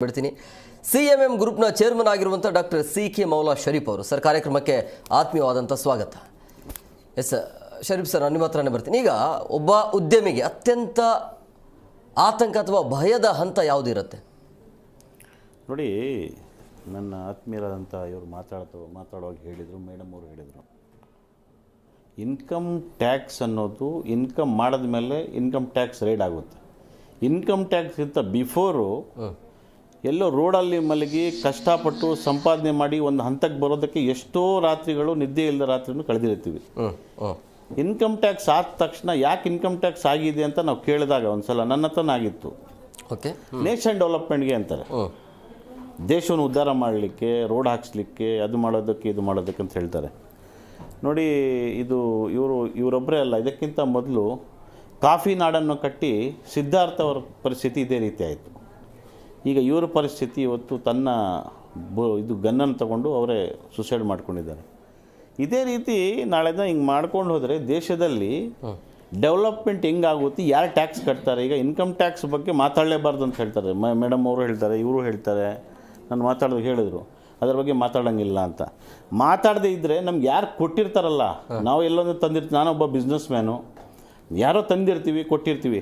ಬಿಡ್ತೀನಿ. ಸಿಎಂಎಂ ಗ್ರೂಪ್ನ ಚೇರ್ಮನ್ ಆಗಿರುವಂಥ ಡಾಕ್ಟರ್ ಸಿ.ಕೆ. ಮೌಲಾ ಶರೀಫ್ ಅವರು ಸರ್ ಕಾರ್ಯಕ್ರಮಕ್ಕೆ ಆತ್ಮೀಯವಾದಂಥ ಸ್ವಾಗತ. ಎಸ್ ಶರೀಫ್ ಸರ್, ನಿಮ್ಮ ಹತ್ರನೇ ಬರ್ತೀನಿ. ಈಗ ಒಬ್ಬ ಉದ್ಯಮಿಗೆ ಅತ್ಯಂತ ಆತಂಕ ಅಥವಾ ಭಯದ ಹಂತ ಯಾವುದಿರುತ್ತೆ? ನೋಡಿ, ನನ್ನ ಆತ್ಮೀಯರಾದಂಥ ಇವರು ಮಾತಾಡುವಾಗ ಹೇಳಿದರು, ಮೇಡಮ್ ಅವರು ಹೇಳಿದರು, ಇನ್ಕಮ್ ಟ್ಯಾಕ್ಸ್ ಅನ್ನೋದು ಇನ್ಕಮ್ ಮಾಡಿದ ಮೇಲೆ ಇನ್ಕಮ್ ಟ್ಯಾಕ್ಸ್ ರೈಡ್ ಆಗುತ್ತೆ. ಇನ್ಕಮ್ ಟ್ಯಾಕ್ಸ್ಗಿಂತ ಬಿಫೋರು ಎಲ್ಲೋ ರೋಡಲ್ಲಿ ಮಲಗಿ ಕಷ್ಟಪಟ್ಟು ಸಂಪಾದನೆ ಮಾಡಿ ಒಂದು ಹಂತಕ್ಕೆ ಬರೋದಕ್ಕೆ ಎಷ್ಟೋ ರಾತ್ರಿಗಳು ನಿದ್ದೆ ಇಲ್ಲದ ರಾತ್ರಿನೂ ಕಳೆದಿರ್ತೀವಿ. ಇನ್ಕಮ್ ಟ್ಯಾಕ್ಸ್ ಆದ ತಕ್ಷಣ ಯಾಕೆ ಇನ್ಕಮ್ ಟ್ಯಾಕ್ಸ್ ಆಗಿದೆ ಅಂತ ನಾವು ಕೇಳಿದಾಗ ಒಂದ್ಸಲ ನನ್ನ ಹತ್ರನೇ ಆಗಿತ್ತು. ಓಕೆ, ನೇಷನ್ ಡೆವಲಪ್ಮೆಂಟ್ಗೆ ಅಂತಾರೆ, ದೇಶವನ್ನು ಉದ್ಧಾರ ಮಾಡಲಿಕ್ಕೆ, ರೋಡ್ ಹಾಕ್ಸ್ಲಿಕ್ಕೆ, ಅದು ಮಾಡೋದಕ್ಕೆ ಇದು ಮಾಡೋದಕ್ಕೆ ಅಂತ ಹೇಳ್ತಾರೆ. ನೋಡಿ, ಇವರೊಬ್ಬರೇ ಅಲ್ಲ, ಇದಕ್ಕಿಂತ ಮೊದಲು ಕಾಫಿ ನಾಡನ್ನು ಕಟ್ಟಿ ಸಿದ್ಧಾರ್ಥ ಅವರ ಪರಿಸ್ಥಿತಿ ಇದೇ ರೀತಿ ಆಯಿತು. ಈಗ ಇವರ ಪರಿಸ್ಥಿತಿ ಇವತ್ತು ತನ್ನ ಗನ್ನನ್ನು ತಗೊಂಡು ಅವರೇ ಸುಸೈಡ್ ಮಾಡ್ಕೊಂಡಿದ್ದಾರೆ. ಇದೇ ರೀತಿ ನಾಳೆ ದಿನ ಹಿಂಗೆ ಮಾಡ್ಕೊಂಡು ಹೋದರೆ ದೇಶದಲ್ಲಿ ಡೆವಲಪ್ಮೆಂಟ್ ಹೆಂಗಾಗುತ್ತೆ, ಯಾರು ಟ್ಯಾಕ್ಸ್ ಕಟ್ತಾರೆ? ಈಗ ಇನ್ಕಮ್ ಟ್ಯಾಕ್ಸ್ ಬಗ್ಗೆ ಮಾತಾಡಲೇಬಾರ್ದು ಅಂತ ಹೇಳ್ತಾರೆ, ಮೇಡಮ್ ಅವರು ಹೇಳ್ತಾರೆ, ಇವರು ಹೇಳ್ತಾರೆ, ನಾನು ಹೇಳಿದರು ಅದ್ರ ಬಗ್ಗೆ ಮಾತಾಡೋಂಗಿಲ್ಲ ಅಂತ. ಮಾತಾಡದೇ ಇದ್ದರೆ ನಮ್ಗೆ ಯಾರು ಕೊಟ್ಟಿರ್ತಾರಲ್ಲ, ನಾವು ಎಲ್ಲೊಂದು ತಂದಿರ್ತೀವಿ, ನಾನೊಬ್ಬ ಬಿಸ್ನೆಸ್ ಮ್ಯಾನು, ಯಾರೋ ತಂದಿರ್ತೀವಿ, ಕೊಟ್ಟಿರ್ತೀವಿ,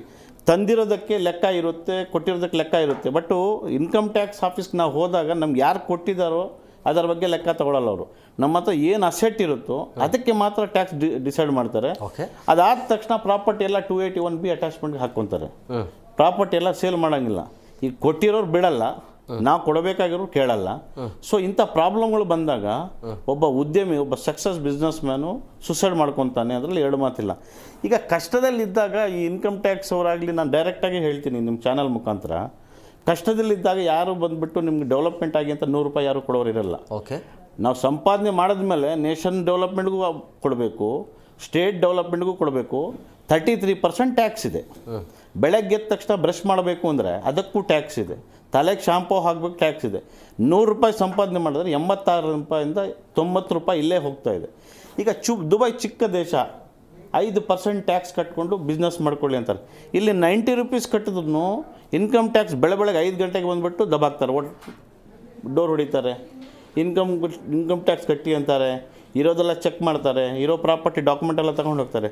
ತಂದಿರೋದಕ್ಕೆ ಲೆಕ್ಕ ಇರುತ್ತೆ, ಕೊಟ್ಟಿರೋದಕ್ಕೆ ಲೆಕ್ಕ ಇರುತ್ತೆ. ಬಟ್ಟು ಇನ್ಕಮ್ ಟ್ಯಾಕ್ಸ್ ಆಫೀಸ್ಗೆ ನಾವು ಹೋದಾಗ ನಮ್ಗೆ ಯಾರು ಕೊಟ್ಟಿದ್ದಾರೋ ಅದರ ಬಗ್ಗೆ ಲೆಕ್ಕ ತಗೊಳ್ಳಲ್ಲ ಅವರು. ನಮ್ಮ ಹತ್ರ ಏನು ಅಸೆಟ್ ಇರುತ್ತೋ ಅದಕ್ಕೆ ಮಾತ್ರ ಟ್ಯಾಕ್ಸ್ ಡಿಸೈಡ್ ಮಾಡ್ತಾರೆ. ಅದಾದ ತಕ್ಷಣ ಪ್ರಾಪರ್ಟಿ ಎಲ್ಲ 281B ಅಟ್ಯಾಚ್ಮೆಂಟ್ಗೆ ಹಾಕ್ಕೊತಾರೆ. ಪ್ರಾಪರ್ಟಿ ಎಲ್ಲ ಸೇಲ್ ಮಾಡೋಂಗಿಲ್ಲ. ಈಗ ಕೊಟ್ಟಿರೋರು ಬಿಡಲ್ಲ, ನಾವು ಕೊಡಬೇಕಾಗಿರೋರು ಕೇಳಲ್ಲ. ಸೊ ಇಂಥ ಪ್ರಾಬ್ಲಮ್ಗಳು ಬಂದಾಗ ಒಬ್ಬ ಉದ್ಯಮಿ, ಒಬ್ಬ ಸಕ್ಸಸ್ ಬಿಸ್ನೆಸ್ ಮ್ಯಾನು ಸುಸೈಡ್ ಮಾಡ್ಕೊತಾನೆ, ಅದರಲ್ಲಿ ಎರಡು ಮಾತಿಲ್ಲ. ಈಗ ಕಷ್ಟದಲ್ಲಿದ್ದಾಗ ಈ ಇನ್ಕಮ್ ಟ್ಯಾಕ್ಸ್ ಅವರಾಗಲಿ, ನಾನು ಡೈರೆಕ್ಟಾಗಿ ಹೇಳ್ತೀನಿ ನಿಮ್ಮ ಚಾನಲ್ ಮುಖಾಂತರ, ಕಷ್ಟದಲ್ಲಿದ್ದಾಗ ಯಾರು ಬಂದುಬಿಟ್ಟು ನಿಮ್ಗೆ ಡೆವಲಪ್ಮೆಂಟ್ ಆಗಿ ಅಂತ ₹100 ಯಾರು ಕೊಡೋರು ಇರಲ್ಲ. ಓಕೆ, ನಾವು ಸಂಪಾದನೆ ಮಾಡಿದ್ಮೇಲೆ ನೇಷನ್ ಡೆವಲಪ್ಮೆಂಟ್ಗೂ ಕೊಡಬೇಕು, ಸ್ಟೇಟ್ ಡೆವಲಪ್ಮೆಂಟ್ಗೂ ಕೊಡಬೇಕು. 33% ಟ್ಯಾಕ್ಸ್ ಇದೆ. ಬೆಳಗ್ಗೆ ಎದ್ದ ತಕ್ಷಣ ಬ್ರಷ್ ಮಾಡಬೇಕು ಅಂದರೆ ಅದಕ್ಕೂ ಟ್ಯಾಕ್ಸ್ ಇದೆ. ತಲೆಗೆ ಶಾಂಪೂ ಹಾಕಬೇಕು, ಟ್ಯಾಕ್ಸ್ ಇದೆ. ₹100 ಸಂಪಾದನೆ ಮಾಡಿದ್ರೆ ₹86ಇಂದ ₹90 ಇಲ್ಲೇ ಹೋಗ್ತಾ ಇದೆ. ಈಗ ದುಬೈ ಚಿಕ್ಕ ದೇಶ, 5% ಟ್ಯಾಕ್ಸ್ ಕಟ್ಕೊಂಡು ಬಿಸ್ನೆಸ್ ಮಾಡ್ಕೊಳ್ಳಿ ಅಂತಾರೆ. ಇಲ್ಲಿ ₹90 ಕಟ್ಟಿದ್ರು ಇನ್ಕಮ್ ಟ್ಯಾಕ್ಸ್ ಬೆಳಗ್ಗೆ 5 ಗಂಟೆಗೆ ಬಂದುಬಿಟ್ಟು ದಬಾಕ್ತಾರೆ, ಡೋರ್ ಹೊಡಿತಾರೆ, ಇನ್ಕಮ್ ಟ್ಯಾಕ್ಸ್ ಕಟ್ಟಿ ಅಂತಾರೆ, ಇರೋದೆಲ್ಲ ಚೆಕ್ ಮಾಡ್ತಾರೆ, ಇರೋ ಪ್ರಾಪರ್ಟಿ ಡಾಕ್ಯುಮೆಂಟ್ ಎಲ್ಲ ತಗೊಂಡು ಹೋಗ್ತಾರೆ.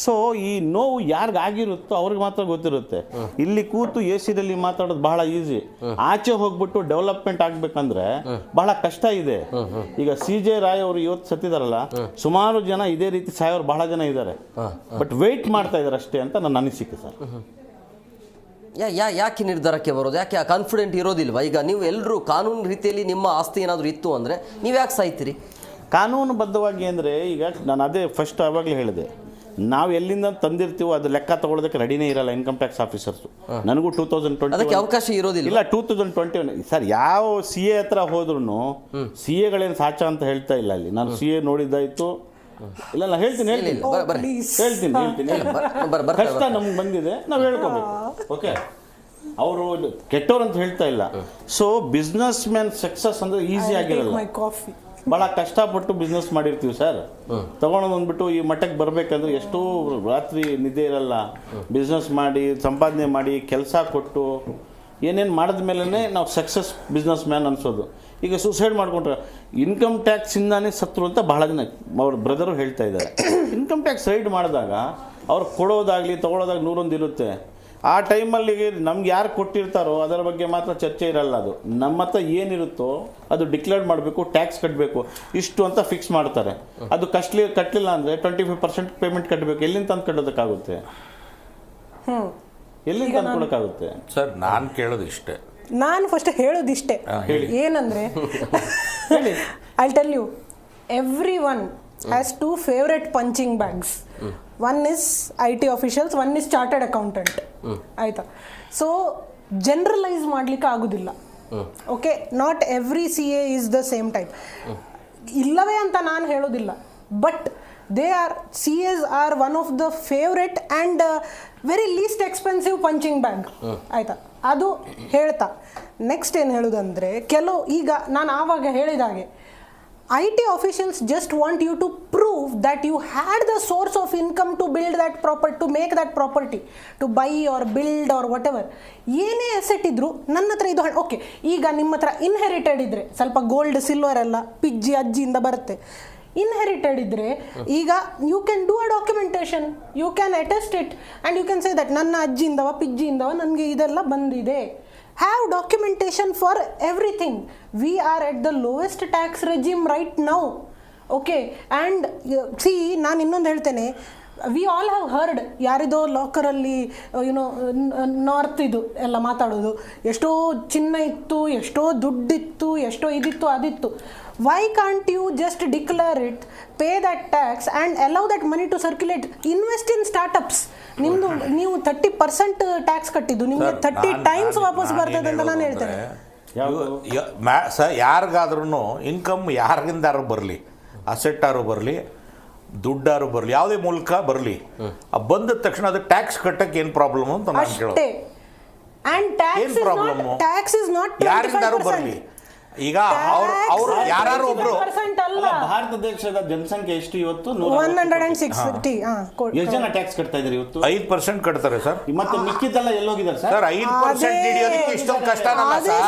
ಸೊ ಈ ನೋವು ಯಾರಿಗಾಗಿರುತ್ತೋ ಅವ್ರಿಗೆ ಮಾತ್ರ ಗೊತ್ತಿರುತ್ತೆ. ಇಲ್ಲಿ ಕೂತು AC ಮಾತಾಡೋದು ಬಹಳ ಈಸಿ, ಆಚೆ ಹೋಗ್ಬಿಟ್ಟು ಡೆವಲಪ್ಮೆಂಟ್ ಆಗ್ಬೇಕಂದ್ರೆ ಬಹಳ ಕಷ್ಟ ಇದೆ. ಈಗ CJ ರಾಯ್ ಅವರು ಇವತ್ತು ಸತ್ತಿದಾರಲ್ಲ, ಸುಮಾರು ಜನ ಇದೇ ರೀತಿ ಸಾಯೋರು ಬಹಳ ಜನ ಇದ್ದಾರೆ. ಬಟ್ ವೆಯ್ಟ್ ಮಾಡ್ತಾ ಇದ್ದಾರೆ ಅಷ್ಟೇ ಅಂತ ನನ್ನ ಅನಿಸಿಕೆ ಸರ್. ಯಾಕೆ ನಿರ್ಧಾರಕ್ಕೆ ಬರೋದು? ಯಾಕೆ ಕಾನ್ಫಿಡೆಂಟ್ ಇರೋದಿಲ್ವಾ? ಈಗ ನೀವು ಎಲ್ಲರೂ ಕಾನೂನು ರೀತಿಯಲ್ಲಿ ನಿಮ್ಮ ಆಸ್ತಿ ಏನಾದರೂ ಇತ್ತು ಅಂದರೆ ನೀವು ಯಾಕೆ ಸಾಯ್ತೀರಿ? ಕಾನೂನುಬದ್ಧವಾಗಿ ಅಂದರೆ ಈಗ ನಾನು ಅದೇ ಫಸ್ಟ್ ಆವಾಗಲೇ ಹೇಳಿದೆ, ನಾವು ಎಲ್ಲಿಂದ ತಂದಿರ್ತೀವೋ ಅದು ಲೆಕ್ಕ ತಗೊಳ್ಳೋದಕ್ಕೆ ರೆಡಿನೇ ಇರಲ್ಲ ಇನ್ಕಮ್ ಟ್ಯಾಕ್ಸ್ ಆಫೀಸರ್ಸು. ನನಗೂ 2020 ಅವಕಾಶ ಇರೋದಿಲ್ಲ. ಇಲ್ಲ, 2021 ಸರ್, ಯಾವ CA ಹತ್ರ ಹೋದ್ರೂ CAಗಳೇನು ಸಾಚ ಅಂತ ಹೇಳ್ತಾ ಇಲ್ಲ. ಅಲ್ಲಿ ನಾನು CA ನೋಡಿದ್ದಾಯ್ತು, ಇಲ್ಲ ಹೇಳ್ತೀನಿ ಕಷ್ಟ ನಮ್ಗೆ ಬಂದಿದೆ, ನಾವು ಹೇಳ್ಕೋಬೇಕು. ಓಕೆ, ಅವರು ಕೆಟ್ಟವ್ರು ಅಂತ ಹೇಳ್ತಾ ಇಲ್ಲ. ಸೊ ಬಿಸ್ನೆಸ್ ಮ್ಯಾನ್ ಸಕ್ಸಸ್ ಅಂದರೆ ಈಸಿ ಆಗಿರಲ್ಲ, ಭಾಳ ಕಷ್ಟಪಟ್ಟು ಬಿಸ್ನೆಸ್ ಮಾಡಿರ್ತೀವಿ ಸರ್. ತಗೊಂಡು ಬಂದ್ಬಿಟ್ಟು ಈ ಮಟ್ಟಕ್ಕೆ ಬರಬೇಕಂದ್ರೆ ಎಷ್ಟೋ ರಾತ್ರಿ ನಿದ್ದೆ ಇರಲ್ಲ, ಬಿಸ್ನೆಸ್ ಮಾಡಿ, ಸಂಪಾದನೆ ಮಾಡಿ, ಕೆಲಸ ಕೊಟ್ಟು ಏನೇನು ಮಾಡಿದ ಮೇಲೇ ನಾವು ಸಕ್ಸಸ್ ಬಿಸ್ನೆಸ್ ಮ್ಯಾನ್ ಅನ್ಸೋದು. ಈಗ ಸೂಸೈಡ್ ಮಾಡ್ಕೊಂಡ್ರೆ ಇನ್ಕಮ್ ಟ್ಯಾಕ್ಸಿಂದಾನೇ ಸತ್ರು ಅಂತ ಬಹಳ ಜನ ಅವ್ರ ಬ್ರದರು ಹೇಳ್ತಾ ಇದ್ದಾರೆ. ಇನ್ಕಮ್ ಟ್ಯಾಕ್ಸ್ ರೈಡ್ ಮಾಡಿದಾಗ ಅವ್ರು ಕೊಡೋದಾಗಲಿ ತೊಗೊಳೋದಾಗಲಿ 101 ಇರುತ್ತೆ. ಆ ಟೈಮಲ್ಲಿ ನಮ್ಗೆ ಯಾರು ಕೊಟ್ಟಿರ್ತಾರೋ ಅದರ ಬಗ್ಗೆ ಮಾತ್ರ ಚರ್ಚೆ ಇರಲ್ಲ. ಅದು ನಮ್ಮ ಹತ್ರ ಏನಿರುತ್ತೋ ಅದು ಡಿಕ್ಲೇರ್ ಮಾಡಬೇಕು, ಟ್ಯಾಕ್ಸ್ ಕಟ್ಟಬೇಕು, ಇಷ್ಟು ಅಂತ ಫಿಕ್ಸ್ ಮಾಡ್ತಾರೆ. ಅದು ಕಟ್ಟಲಿಲ್ಲ ಅಂದರೆ 25% ಪೇಮೆಂಟ್ ಕಟ್ಟಬೇಕು. ಎಲ್ಲಿಂದ ತಂದು ಕಟ್ಟೋದಕ್ಕಾಗುತ್ತೆ? ಎಲ್ಲಿಂದ ತಂದು ಕೊಡೋಕ್ಕಾಗುತ್ತೆ? ಸರ್, ನಾನು ಕೇಳೋದು ಇಷ್ಟೇ, ನಾನು ಫಸ್ಟ್ ಹೇಳೋದಿಷ್ಟೇ, ಏನಂದರೆ I tell you, every one has 2 favourite punching bags. One is IT officials, one is chartered accountant. ಆಯಿತಾ? ಸೊ ಜನರಲೈಸ್ ಮಾಡಲಿಕ್ಕೆ ಆಗೋದಿಲ್ಲ. Okay, not every CA is the same type. ಇಲ್ಲವೇ ಅಂತ ನಾನು ಹೇಳೋದಿಲ್ಲ, but CAs are one of the favourite and very least expensive punching bag. ಆಯಿತಾ? ಅದು ಹೇಳ್ತಾ ನೆಕ್ಸ್ಟ್ ಏನು ಹೇಳೋದಂದರೆ, ಈಗ ನಾನು ಆವಾಗ ಹೇಳಿದ ಹಾಗೆ IT officials just want you to prove that you had the source of income to build that property, to make that property, to buy or build or whatever. ಏನೇ ಅಸೆಟ್ ಇದ್ರು ನನ್ನ ಹತ್ರ ಇದು ಓಕೆ. ಈಗ ನಿಮ್ಮ ಹತ್ರ ಇನ್ಹೆರಿಟೆಡ್ ಇದ್ರೆ ಸ್ವಲ್ಪ ಗೋಲ್ಡ್ ಸಿಲ್ವರ್ ಎಲ್ಲ ಪಿಜ್ಜಿ ಅಜ್ಜಿಯಿಂದ ಬರುತ್ತೆ. ಇನ್ಹೆರಿಟೆಡ್ ಇದ್ರೆ ಈಗ you can do a documentation, you can attest it and you can say that ನನ್ನ ಅಜ್ಜಿಯಿಂದವ ಪಿಜ್ಜಿಯಿಂದವ ನನಗೆ ಇದೆಲ್ಲ ಬಂದಿದೆ. Have documentation for everything. We are at the lowest tax regime right now. Okay, and see, ನಾನು ಇನ್ನೊಂದು ಹೇಳ್ತೇನೆ, ವಿ ಆಲ್ ಹ್ಯಾವ್ ಹರ್ಡ್ ಯಾರಿದೋ ಲಾಕರಲ್ಲಿ ನಾರ್ತ್ ಇದು ಎಲ್ಲ ಮಾತಾಡೋದು, ಎಷ್ಟೋ ಚಿನ್ನ ಇತ್ತು, ಎಷ್ಟೋ ದುಡ್ಡಿತ್ತು, ಎಷ್ಟೋ ಇದಿತ್ತು ಅದಿತ್ತು. Why can't you just declare it, pay that tax and allow that money to circulate? Invest in startups. ನಿಮ್ದು ನೀವು 30% ಟ್ಯಾಕ್ಸ್ ಕಟ್ಟಿದ್ದು ನಿಮಗೆ 30 ಟೈಮ್ಸ್ ವಾಪಸ್ ಬರ್ತದೆ ಅಂತ ನಾನು ಹೇಳ್ತೇನೆ. ಸರ್, ಯಾರಿಗಾದ್ರೂ ಇನ್ಕಮ್ ಯಾರಿಗಿಂದಾರು ಬರಲಿ, ಅಸೆಟ್ಟಾರು ಬರಲಿ, ದುಡ್ಡಾರು ಬರಲಿ, ಯಾವುದೇ ಮೂಲಕ ಬರಲಿ, ಬಂದ ತಕ್ಷಣ ಅದು ಟ್ಯಾಕ್ಸ್ ಕಟ್ಟಕ್ಕೆ ಏನು ಪ್ರಾಬ್ಲಮ್ ಅಂತ ನಾನು ಕೇಳೋದು. ಏನು ಟ್ಯಾಕ್ಸ್ ಇಸ್ ನಾಟ್ ಯಾರಿಂದಾರು ಬರಲಿ. ಈಗ ಅವರು ಯಾರು ಒಬ್ರು ಭಾರತ ದೇಶದ ಜನಸಂಖ್ಯೆ ಎಷ್ಟು ಇವತ್ತು? 160. ಎಷ್ಟು ಜನ ಟ್ಯಾಕ್ಸ್ ಕಟ್ತಾ ಇದ್ದಾರೆ ಇವತ್ತು? 5% ಕಟ್ತಾರೆ ಸರ್. ಮತ್ತೆ ಮಿಕ್ಕಿದ್ದೆಲ್ಲ ಎಲ್ಲೋಗಿದ್ದಾರೆ ಸರ್? 5% ಹಿಡಿಯೋದಕ್ಕೆ ಇಷ್ಟೊಂದು ಕಷ್ಟನಲ್ಲ ಸರ್.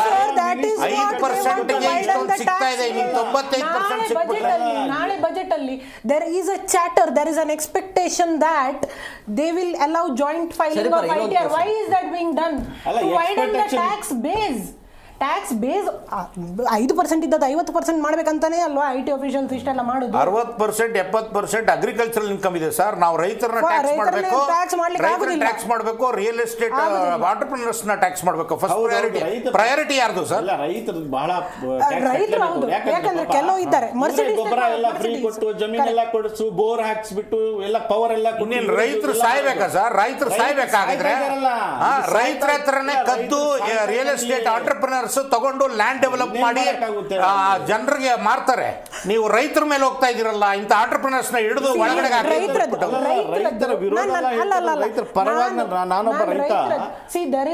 5%ಗೆ ಇಷ್ಟೊಂದು ಸಿಗ್ತಾ ಇದೆ, 95% ಸಿಕ್ಬಿಟ್ರೆ. ನಾಳೆ ಬಜೆಟ್ ಅಲ್ಲಿ there is a chatter, there is an expectation that they will allow joint filing of ITR. Why is that being done? To widen the tax base. Tax base 5% ಇದ್ದದ್ದು 50% ಮಾಡ್ಬೇಕಂತಾನೆ ಅಲ್ವಾ IT officials ಇಷ್ಟೆಲ್ಲ ಮಾಡೋದು. 60%, 70% agricultural income ಇದೆ sir. ನಾವು ರೈತರನ್ನ tax ಮಾಡಬೇಕು, tax ಮಾಡಬೇಕು, real estate entrepreneurs ನ ಟ್ಯಾಕ್ಸ್ ಮಾಡಬೇಕು. ಫಸ್ಟ್ ಪ್ರಯಾರಿಟಿ ಯಾರ್ದು ಸರ್? ರೈತರು ಬಹಳ ರೈತರು. ಹೌದು, ಯಾಕಂದ್ರೆ ಕೆಲವು ಇದ್ದಾರೆ ಗೊಬ್ಬರ ಎಲ್ಲ ಫ್ರೀ ಕೊಟ್ಟು ಜಮೀನೆಲ್ಲ ಕೊಡಿಸು, ಬೋರ್ ಹಾಕ್ಸ್ಬಿಟ್ಟು ಎಲ್ಲ ಪವರ್ ಎಲ್ಲ ಇನ್ನೇನು ರೈತರು ಸಾಯ್ಬೇಕಾ ಸರ್? ರೈತರು ಸಾಯ್ಬೇಕಾಗಿದ್ರೆ ರೈತರ ಹತ್ರನೇ ಕದ್ದು ರಿಯಲ್ ಎಸ್ಟೇಟ್ ಆಂಟರ್ಪ್ರಿನರ್ಸ್ ತಗೊಂಡು ಲ್ಯಾಂಡ್ ಡೆವಲಪ್ ಮಾಡಿ ಜನರಿಗೆ ಮಾರ್ತಾರೆ. ನೀವು ರೈತರ ಮೇಲೆ ಹೋಗ್ತಾ ಇದೀರಲ್ಲ, ಇಂಥ ಆಂಟರ್ಪ್ರಿನರ್ಸ್ ನ ಹಿಡಿದು ಒಳಗಡೆ ರೈತರ ವಿರೋಧ ರೈತರ ಪರವಾಗಿ ನಾನೊಬ್ಬ ರೈತ. C there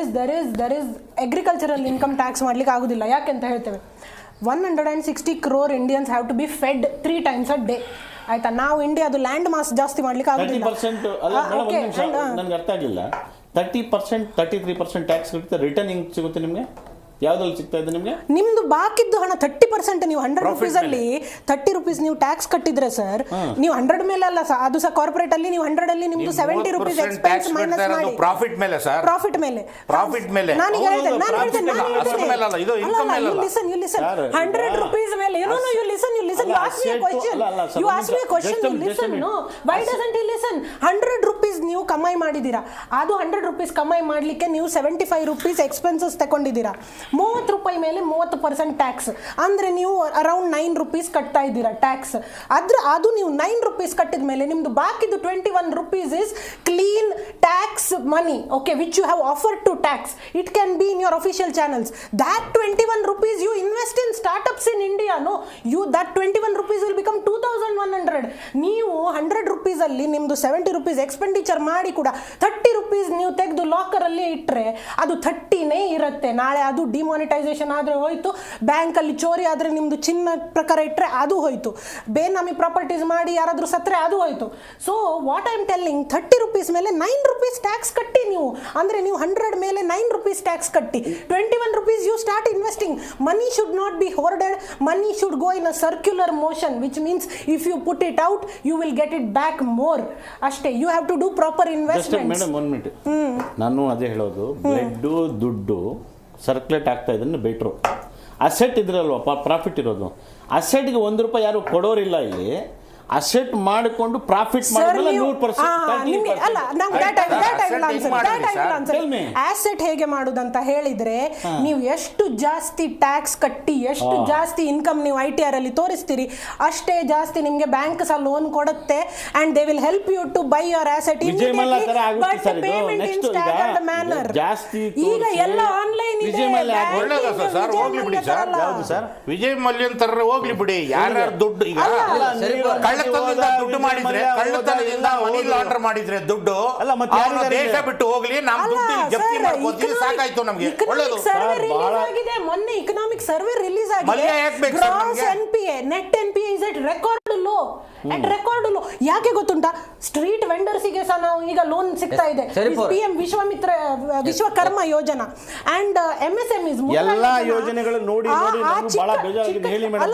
is agricultural income tax ಮಾಡ್ಲಿಕ್ಕೆ ಆಗುದಿಲ್ಲ. ಯಾಕೆಂತ ಹೇಳ್ತೇವೆ, 160 crore Indians have to be fed 3 times a day. ಆಯ್ತಾ? ನಾವು ಇಂಡಿಯಾದು ಲ್ಯಾಂಡ್ ಮಾಸ್ ಜಾಸ್ತಿ ಮಾಡ್ಲಿಕ್ಕೆ ಆಗುದಿಲ್ಲ. 30% ನನಗೆ ಅರ್ಥ ಆಗಿಲ್ಲ. 30%, 33% ಟ್ಯಾಕ್ಸ್ ಕಟ್ಟಿದ್ರೆ ರಿಟರ್ನ್ ಹೆಂಗ್ ಸಿಗುತ್ತೆ ನಿಮಗೆ? ಯಾವ್ದ್ರಲ್ಲಿ ಸಿಗ್ತಾ ಇದೆ ನಿಮಗೆ? ನಿಮ್ದು ಬಾಕಿದ್ದು ಹಣ 30%. ನೀವು 100 rupees ಅಲ್ಲಿ 30 rupees ನೀವು ಟ್ಯಾಕ್ಸ್ ಕಟ್ಟಿದ್ರೆ ಸರ್, ನೀವು 100 ಮೇಲೆ ಅಲ್ಲ, ಅದು ಸಹ ಕಾರ್ಪೊರೇಟ್ ಅಲ್ಲಿ ನೀವು 100 ಅಲ್ಲಿ ನಿಮ್ದು 70 rupees ಎಕ್ಸ್ಪೆನ್ಸ್ ಮೈನಸ್ ಮಾಡಿ. ಪ್ರಾಫಿಟ್ ಮೇಲೆ ಸರ್, ಪ್ರಾಫಿಟ್ ಮೇಲೆ ನಾನು ಹೇಳ್ತೇನೆ 100 rupees ಮೇಲೆ. you listen you ask me a question, you listen. No, why doesn't he listen? 100 rupees ನೀವು ಕಮಾಯಿ ಮಾಡಿದೀರಾ, ಅದು 100 rupees ಕಮಾಯಿ ಮಾಡ್ಲಿಕ್ಕೆ ನೀವು 75 rupees ಎಕ್ಸ್ಪೆನ್ಸಸ್ ತಗೊಂಡಿದ್ದೀರಾ. 30 ರೂಪಾಯಿ ಮೇಲೆ 30% ಟ್ಯಾಕ್ಸ್ ಅಂದ್ರೆ ನೀವು ಅರೌಂಡ್ 9 rupees ಕಟ್ತಾ ಇದ್ದೀರಾ ಟ್ಯಾಕ್ಸ್. ಅದು ನೀವು 9 rupees ಕಟ್ಟಿದ ಮೇಲೆ ನಿಮ್ದು ಬಾಕಿದು 21 rupees is clean tax money, okay, which you have offered to tax. It can be in your official channels. that 21 rupees you invest in startups in India. No, that 21 rupees will become 2100. ನೀವು 100 rupees ಅಲ್ಲಿ ನಿಮ್ದು 70 rupees expenditure ಮಾಡಿ ಕೂಡ 30 rupees ನೀವು ತೆಗೆದು locker ಅಲ್ಲಿ ಇಟ್ಟರೆ ಅದು 30ನೇ ಇರುತ್ತೆ. ನಾಳೆ ಅದು ಡಿಮಾನಿಟೈಸೇಷನ್ ಆದರೆ ಹೋಯ್ತು, ಬ್ಯಾಂಕಲ್ಲಿ ಚೋರಿ ಆದರೆ ನಿಮ್ಮದು ಚಿನ್ನ ಪ್ರಕಾರ ಇಟ್ಟರೆ ಅದು ಹೋಯ್ತು, ಬೇನಾಮಿ ಪ್ರಾಪರ್ಟೀಸ್ ಮಾಡಿ ಯಾರಾದರೂ ಸತ್ತರೆ ಅದು ಹೋಯ್ತು. So what I am telling, 30 rupees ಮೇಲೆ 9 rupees ಟ್ಯಾಕ್ಸ್ ಕಟ್ಟಿ ನೀವು, ಅಂದರೆ ನೀವು 100 ಮೇಲೆ 9 rupees ಟ್ಯಾಕ್ಸ್ ಕಟ್ಟಿ 21 rupees you start investing. Money should not be hoarded, money should go in a circular motion, which means if you put it out you will get it back more. ಅಷ್ಟೇ, you have to do proper investment. Madam 1 minute, ನಾನು ಅದೇ ಹೇಳೋದು, blood ದುಡ್ಡು circulate ಆಗ್ತಾ ಇದ್ರೆ better. Asset ಇದ್ರಲ್ವ profit ಇರೋದು. ಅಸೆಟ್ಗೆ 1 ರೂಪಾಯಿ ಯಾರು ಕೊಡೋರಿಲ್ಲ ಇಲ್ಲಿ. ಅಸೆಟ್ ಮಾಡಿಕೊಂಡು ಪ್ರಾಫಿಟ್ ಮಾಡಿದ್ರೆ 100%. ಆಸೆಟ್ ಹೇಗೆ ಮಾಡುದಂತ ಹೇಳಿದ್ರೆ, ನೀವು ಎಷ್ಟು ಜಾಸ್ತಿ ಟ್ಯಾಕ್ಸ್ ಕಟ್ಟಿ ಎಷ್ಟು ಜಾಸ್ತಿ ಇನ್ಕಮ್ ನೀವು ITR ಅಲ್ಲಿ ತೋರಿಸ್ತೀರಿ ಅಷ್ಟೇ ಜಾಸ್ತಿ ನಿಮ್ಗೆ ಬ್ಯಾಂಕ್ ಸಹ ಲೋನ್ ಕೊಡುತ್ತೆ and they will help you to buy your asset manner. ಈಗ ಎಲ್ಲ ಆನ್ಲೈನ್ ಇದೆ. ವಿಜಯ್ ಮಲ್ಯನ್ ತರ ಹೋಗ್ಲಿ ಬಿಡಿ, ಯಾರ್ಯಾರು ದುಡ್ಡು ಈಗ ಕಳ್ಳತನದಿಂದ ದುಡ್ಡು ಮಾಡಿದ್ರೆ, ಕಳ್ಳತನದಿಂದ ಮನಿ ಲಾಂಡರ್ ಮಾಡಿದ್ರೆ ದುಡ್ಡು, ಅಲ್ಲ, ಮತ್ತೆ ಅವನು ಯಾರಿದ್ದಾರೆ? ದೇಶ ಬಿಟ್ಟು ಹೋಗ್ಲಿ, ನಮ್ ದುಡ್ಡು ಜಪ್ತಿ ಮಾಡ್ಕೋತೀವಿ, ಸಾಕಾಯ್ತು ನಮ್ಗೆ. ಒಳ್ಳೇದು. ಮೊನ್ನೆ ಇಕನಾಮಿಕ್ ಸರ್ವೆ ರಿಲೀಸ್ ಮಲ್ಯ ಯಾಕ್ ಬೇಕು ಸರ್ ನಮ್ಗೆ? NPA net NPA is at record low, ಯಾಕೆ ಗೊತ್ತುಂಟಾ? ಸ್ಟ್ರೀಟ್ ವೆಂಡರ್ಸಿಗೆ ಸಹ ನಾವು ಈಗ ಲೋನ್ ಸಿಗ್ತಾ ಇದೆ. PM Vishwakarma Yojana and MSMEs ಎಲ್ಲಾ ಯೋಜನೆಗಳು ನೋಡಿ ಬಹಳ ಬೇಜಾರಾಗಿದೆ. ಹೇಳಿ ಮೇಡಮ್,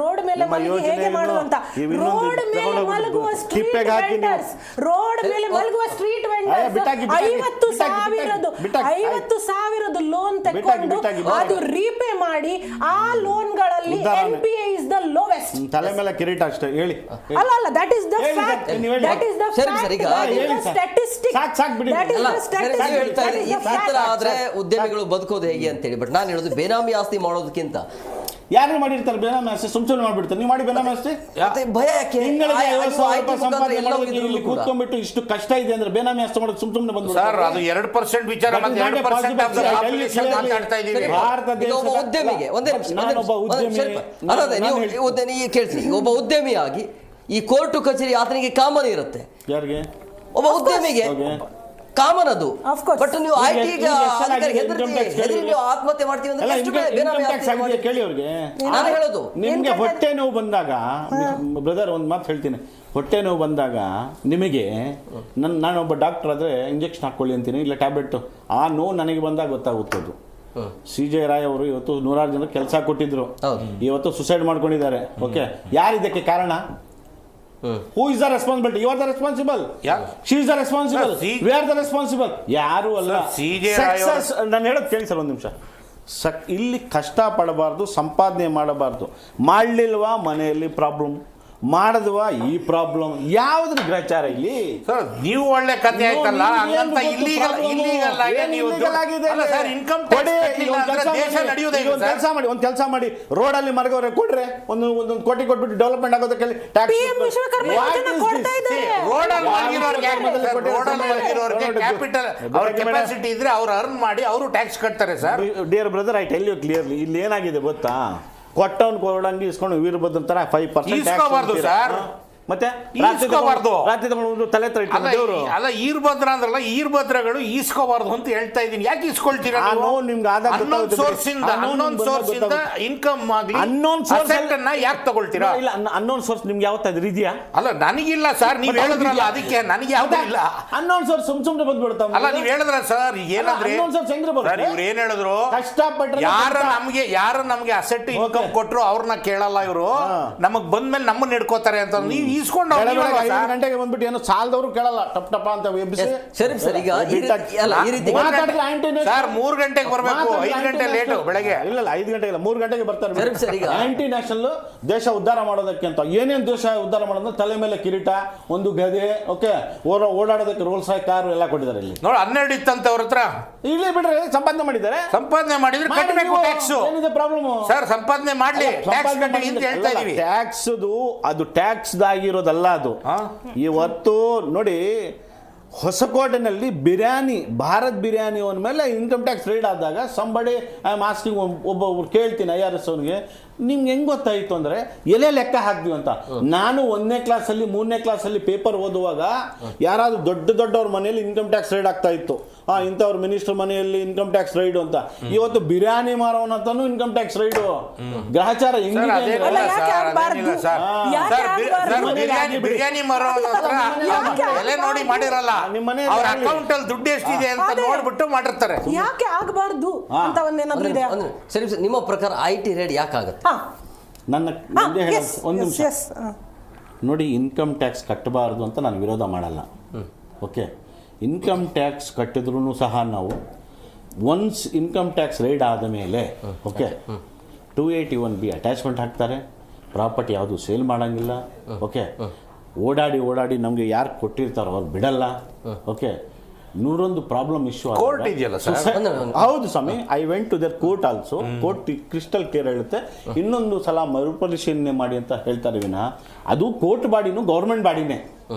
ರೋಡ್ ಮೇಲೆ ಹೇಗೆ ಮಾಡುವಂತ, ರೋಡ್ ಮೇಲೆ ಮಲಗುವ ಸ್ಟ್ರೀಟ್ ವೆಂಡರ್ಸ್, ರೋಡ್ ಮೇಲೆ ಮಲಗುವ ಸ್ಟ್ರೀಟ್ ವೆಂಡರ್ಸ್ 50,000 ಲೋನ್ ತಗೊಂಡು ಅದು ರೀಪೇ ಮಾಡಿ ಆ ಲೋನ್ಗಳಲ್ಲಿ NPA ಇಸ್ ದ ಲೋವೆಸ್ಟ್. ತಲೆ ಮೇಲೆ ಕಿರೀಟ ಅಷ್ಟೇ. ಹೇಳಿ. ಅಲ್ಲ, that is the fact, that is the statistic, that is the statistic. ಈ ತರ ಆದ್ರೆ ಉದ್ಯಮಿಗಳು ಬದುಕೋದು ಹೇಗೆ ಅಂತ ಹೇಳಿ. ಬಟ್ ನಾನು ಹೇಳೋದು ಬೇನಾಮಿ ಆಸ್ತಿ ಮಾಡೋದಕ್ಕಿಂತ ಯಾರು ಮಾಡಿರ್ತಾರೆ ಬೇನಾಮಿ ಆಸ್ತಿ, ಸುಮ್ನೆ ಮಾಡ್ಬಿಡ್ತಾರೆ. ನೀವು ಮಾಡಿ ಬೇನಾಮಿ ಆಸ್ತಿ, ಭಯ ಯಾಕೆ? ಕೂತ್ಕೊಂಡ್ಬಿಟ್ಟು ಇಷ್ಟು ಕಷ್ಟ ಇದೆ ಅಂದ್ರೆ ಬೇನಾಮಿ ಆಸ್ತಿ ಮಾಡೋದು ಸುಮ್ನೆ ಬಂದು ಸರ್, ಅದು 2% ವಿಚಾರ, ಮತ್ತೆ 2% ಆಫ್ ದ ಪಾಪ್ಯುಲೇಷನ್ ಮಾತಾಡ್ತಾ ಇದೀವಿ. ಭಾರತ ಒಬ್ಬ ಉದ್ಯಮಿಗೆ ಕೇಳ್ತೀನಿ, ಒಬ್ಬ ಉದ್ಯಮಿಯಾಗಿ ಈ ಕೋರ್ಟು ಕಚೇರಿ ಆತನಿಗೆ ಕಾಮನ್ ಇರುತ್ತೆ. ಯಾರಿಗೆ? ಒಬ್ಬ ಉದ್ಯಮಿಗೆ ಕಾಮನ್ ಅದು. ಬಟ್ ನೀವು IT ನೀವು ಆತ್ಮಹತ್ಯೆ ಮಾಡ್ತೀವಿ ಅಂದ್ರೆ ಕೇಳಿ ಅವ್ರಿಗೆ. ನಾನು ಹೇಳೋದು, ನಿಮ್ಗೆ ಹೊಟ್ಟೆ ನೋವು ಬಂದಾಗ, ಬ್ರದರ್ ಒಂದು ಮಾತು ಹೇಳ್ತೀನಿ, ಹೊಟ್ಟೆ ನೋವು ಬಂದಾಗ ನಿಮಗೆ ನಾನೊಬ್ಬ ಡಾಕ್ಟರ್ ಆದರೆ ಇಂಜೆಕ್ಷನ್ ಹಾಕ್ಕೊಳ್ಳಿ ಅಂತೀನಿ, ಇಲ್ಲ ಟ್ಯಾಬ್ಲೆಟ್. ಆ ನೋವು ನನಗೆ ಬಂದಾಗ ಗೊತ್ತಾಗುತ್ತದು. CJ ರಾಯ್ ಅವರು ಇವತ್ತು 100 ಜನ ಕೆಲಸ ಕೊಟ್ಟಿದ್ರು, ಇವತ್ತು ಸುಸೈಡ್ ಮಾಡ್ಕೊಂಡಿದ್ದಾರೆ. ಓಕೆ, ಯಾರಿದಕ್ಕೆ ಕಾರಣ? Who is the responsibility? You are the responsible. She is the responsible. We are the responsible. ಯಾರು ಅಲ್ಲ. ಸಕ್ಸಸ್, ನಾನು ಹೇಳೋದು ಕೇಳಿ ಸರ್ ಒಂದು ನಿಮಿಷ. ಇಲ್ಲಿ ಕಷ್ಟ ಪಡಬಾರ್ದು, ಸಂಪಾದನೆ ಮಾಡಬಾರ್ದು. ಮಾಡಲಿಲ್ವಾ ಮನೆಯಲ್ಲಿ ಪ್ರಾಬ್ಲಮ್, ಮಾಡಿದ್ವಾ ಈ ಪ್ರಾಬ್ಲಮ್. ಯಾವ್ದ್ರ ಗ್ರಹಚಾರ ಇಲ್ಲಿ? ಸರ್, ನೀವು ಒಳ್ಳೆ ಕಥೆ ಆಯ್ತಲ್ಲ, ಹಂಗಂತ ಇಲ್ಲೀಗಲ್ ಆಗಿ ನೀವು ಸರ್ ಇನ್ಕಮ್ ದೇಶ ನಡೆಯುವುದೇ. ಒಂದು ಕೆಲಸ ಮಾಡಿ, ರೋಡಲ್ಲಿ ಮರಗವ್ರೆ ಕೊಡ್ರೆ, ಒಂದು ಕೋಟಿ ಕೊಟ್ಬಿಟ್ಟು ಡೆವಲಪ್ಮೆಂಟ್ ಆಗೋದಕ್ಕೆ ಕ್ಯಾಪಿಟಲ್ ಅವ್ರ ಕೆಪಾಸಿಟಿ ಇದ್ರೆ ಅವ್ರು ಅರ್ನ್ ಮಾಡಿ ಅವರು ಟ್ಯಾಕ್ಸ್ ಕಟ್ತಾರೆ. Sir, dear brother, I tell you clearly, ಇಲ್ಲಿ ಏನಾಗಿದೆ ಗೊತ್ತಾ? ಕೊಟ್ಟವನ್ ಕೊಡಂಗಿ ಇಸ್ಕೊಂಡು ವೀರಭದ್ರ ತರ 5% ಸರ್. ಮತ್ತೆ ರಾತ್ರಿ ತಗೊಂಡು ತಲೆ ದೇವರು ಅಲ್ಲ, ಈರ್ಭದ್ರ ಅಂದ್ರಲ್ಲ, ಈರ್ಭದ್ರಗಳು ಈಸ್ಕೋಬಾರ್ದು ಅಂತ ಹೇಳ್ತಾ ಇದೀನಿ. ಯಾಕೆ ಇಸ್ಕೊಳ್ತೀರಾ? ಸೋರ್ಸ್ ಇಂದ ಇನ್ಕಮ್ ಆಗಲಿ, ಯಾಕೆ ತಗೊಳ್ತೀರಾ? ಇಲ್ಲ, ಅನ್ನೋನ್ ಸೋರ್ಸ್ ನಿಮ್ಗೆ ಯಾವತ್ತಾದ್ರೂ ಇದೆಯಾ? ಅಲ್ಲ, ನನಗಿಲ್ಲ ಸರ್, ನೀವ್ ಹೇಳಿದ್ರಲ್ಲ, ಅದಕ್ಕೆ ನನಗೆ ಯಾವ್ದು ಇಲ್ಲ. ಅನ್ನೋನ್ ಸೋರ್ಸ್ ಸುಮ್ನೆ ಬಂದ್ಬಿಡ್ತಾವ. ಅಲ್ಲ, ನೀವ್ ಹೇಳಿದ್ರ ಸರ್, ಏನಂದ್ರೆ ಇವ್ರು ಏನ್ ಹೇಳಿದ್ರು, ಕಷ್ಟಪಟ್ಟರೆ ಯಾರು ನಮ್ಗೆ ಅಸೆಟ್ ಇನ್ಕಮ್ ಕೊಟ್ರು ಅವ್ರನ್ನ ಕೇಳಲ್ಲ, ಇವರು ನಮಗ್ ಬಂದ್ಮೇಲೆ ನಮ್ಮನ್ನ ಹಿಡ್ಕೋತಾರೆ ಅಂತ. ನೀವು ಈಸ್ಕೊಂಡು 5 ಗಂಟೆಗೆ ಬಂದ್ಬಿಟ್ಟು ಏನೋ ಸಾಲದವರು ಕೇಳಲ್ಲ, ಟಪ್ ಟಪ ಅಂತ ಎಬ್ಬಿಸಿ. ಸರ್, ಈಗ ಸರ್ 3 ಗಂಟೆಗೆ ಬರ್ಬೇಕು, 5 ಗಂಟೆ ಲೇಟ್ ಬೆಳಗ್ಗೆ. ಇಲ್ಲ 5 ಗಂಟೆ ಇಲ್ಲ, 3 ಗಂಟೆಗೆ ಬರ್ತಾರೆ. ಆಂಟಿ ನ್ಯಾಷನಲ್ ದೇಶ ಉದ್ಧಾರ ಮಾಡೋದಕ್ಕೆ ಅಂತ ಏನೇನು ದೇಶ ಉದ್ಧಾರ ಮಾಡೋದು, ತಲೆ ಮೇಲೆ ಕಿರೀಟ, ಒಂದು ಗದೆ, ಓಕೆ, ಓಡಾಡೋದಕ್ಕೆ ರೋಲ್ಸ್ ರಾಯ್ ಕಾರು ಎಲ್ಲ ಕೊಟ್ಟಿದ್ದಾರೆ. ಇಲ್ಲಿ ನೋಡಿ 12 ಇತ್ತಂತೆ ಅವ್ರ ಹತ್ರ. ಇಲ್ಲಿ ಬಿಡ್ರಿ, ಸಂಪಾದನೆ ಮಾಡಿದ್ದಾರೆ. ಸಂಪಾದನೆ ಮಾಡಿದ್ರೆ ಕಟ್ಟಬೇಕು ಟ್ಯಾಕ್ಸ್. ಏನಿದೆ ಪ್ರಾಬ್ಲಮ್? ಸರ್, ಸಂಪಾದನೆ ಮಾಡ್ಲಿ, ಟ್ಯಾಕ್ಸ್ ಕಟ್ಟಿ ಅಂತ ಹೇಳ್ತಾ ಇದೀವಿ. ಟ್ಯಾಕ್ಸ್ ಅದು ಟ್ಯಾಕ್ಸ್ ಆಗಿರೋದಲ್ಲ ಅದು. ಇವತ್ತು ನೋಡಿ, ಹೊಸಕೋಟೆನಲ್ಲಿ ಬಿರಿಯಾನಿ, ಭಾರತ್ ಬಿರಿಯಾನಿ ಅವನ ಮೇಲೆ ಇನ್ಕಮ್ ಟ್ಯಾಕ್ಸ್ ರೈಡ್ ಆದಾಗ ಸಂಬಡಿ ಐ ಆಮ್ ಆಸ್ಕಿಂಗ್, ಒಬ್ಬೊಬ್ರು ಕೇಳ್ತೀನಿ IRS ಅವನಿಗೆ, ನಿಮ್ಗೆ ಹೆಂಗ್ ಗೊತ್ತಾಯಿತು ಅಂದ್ರೆ ಎಲೆ ಲೆಕ್ಕ ಹಾಕ್ತೀವಿ ಅಂತ. ನಾನು 1ನೇ ಕ್ಲಾಸಲ್ಲಿ 3ನೇ ಕ್ಲಾಸಲ್ಲಿ ಪೇಪರ್ ಓದುವಾಗ ಯಾರಾದ್ರೂ ದೊಡ್ಡವ್ರ ಮನೆಯಲ್ಲಿ ಇನ್ಕಮ್ ಟ್ಯಾಕ್ಸ್ ರೈಡ್ ಆಗ್ತಾ ಇತ್ತು. ಇಂಥವ್ರ ಮಿನಿಸ್ಟರ್ ಮನೆಯಲ್ಲಿ ಇನ್ಕಮ್ ಟ್ಯಾಕ್ಸ್ ರೈಡು ಅಂತ. ಇವತ್ತು ಬಿರಿಯಾನಿ ಮಾರೋನಂತಾನು ಇನ್ಕಮ್ ಟ್ಯಾಕ್ಸ್ ರೈಡು. ಗ್ರಹಚಾರ ಬಿರಿಯಾನಿ ಮಾರೋನ ಹತ್ರ ಎಲೆ ನೋಡಿ ಮಾಡಿರಲ್ಲ, ಅವ್ರ ಅಕೌಂಟ್ ಅಲ್ಲಿ ದುಡ್ಡು ಎಷ್ಟಿದೆ ಅಂತ ನೋಡ್ಬಿಟ್ಟು ಮಾಡಿರ್ತಾರೆ. ಯಾಕೆ ಆಗಬಾರ್ದು ಅಂತ ಒಂದೇನಾದ್ರೂ ಇದೆ? ಸರಿ, ನಿಮ್ಮ ಪ್ರಕಾರ IT ರೇಡ್ ಯಾಕೆ ಆಗುತ್ತೆ? ನನ್ನ ಒಂದು ನಿಮಿಷ ನೋಡಿ, ಇನ್ಕಮ್ ಟ್ಯಾಕ್ಸ್ ಕಟ್ಟಬಾರ್ದು ಅಂತ ನಾನು ವಿರೋಧ ಮಾಡಲ್ಲ. ಓಕೆ, ಇನ್ಕಮ್ ಟ್ಯಾಕ್ಸ್ ಕಟ್ಟಿದ್ರೂ ಸಹ ನಾವು ಒನ್ಸ್ ಇನ್ಕಮ್ ಟ್ಯಾಕ್ಸ್ ರೈಡ್ ಆದ ಮೇಲೆ ಓಕೆ 281B ಅಟ್ಯಾಚ್ಮೆಂಟ್ ಹಾಕ್ತಾರೆ. ಪ್ರಾಪರ್ಟಿ ಯಾವುದು ಸೇಲ್ ಮಾಡೋಂಗಿಲ್ಲ. ಓಕೆ, ಓಡಾಡಿ ನಮಗೆ ಯಾರು ಕೊಟ್ಟಿರ್ತಾರೋ ಅವ್ರು ಬಿಡಲ್ಲ. ಓಕೆ, ನೂರೊಂದು ಪ್ರಾಬ್ಲಮ್ ಇಶ್ಯೂ ಕೋರ್ಟ್ ಇದೆಯಲ್ಲ ಸರ್. ಹೌದು ಸ್ವಾಮಿ, I went to the court also. Court crystal clear ಹೇಳುತ್ತೆ, ಇನ್ನೊಂದು ಸಲ ಮರುಪರಿಶೀಲನೆ ಮಾಡಿ ಅಂತ ಹೇಳ್ತಾರೆ ವಿನಃ ಅದು ಕೋರ್ಟ್ ಬಾಡಿನೂ ಗೌರ್ಮೆಂಟ್ ಬಾಡಿನೇ.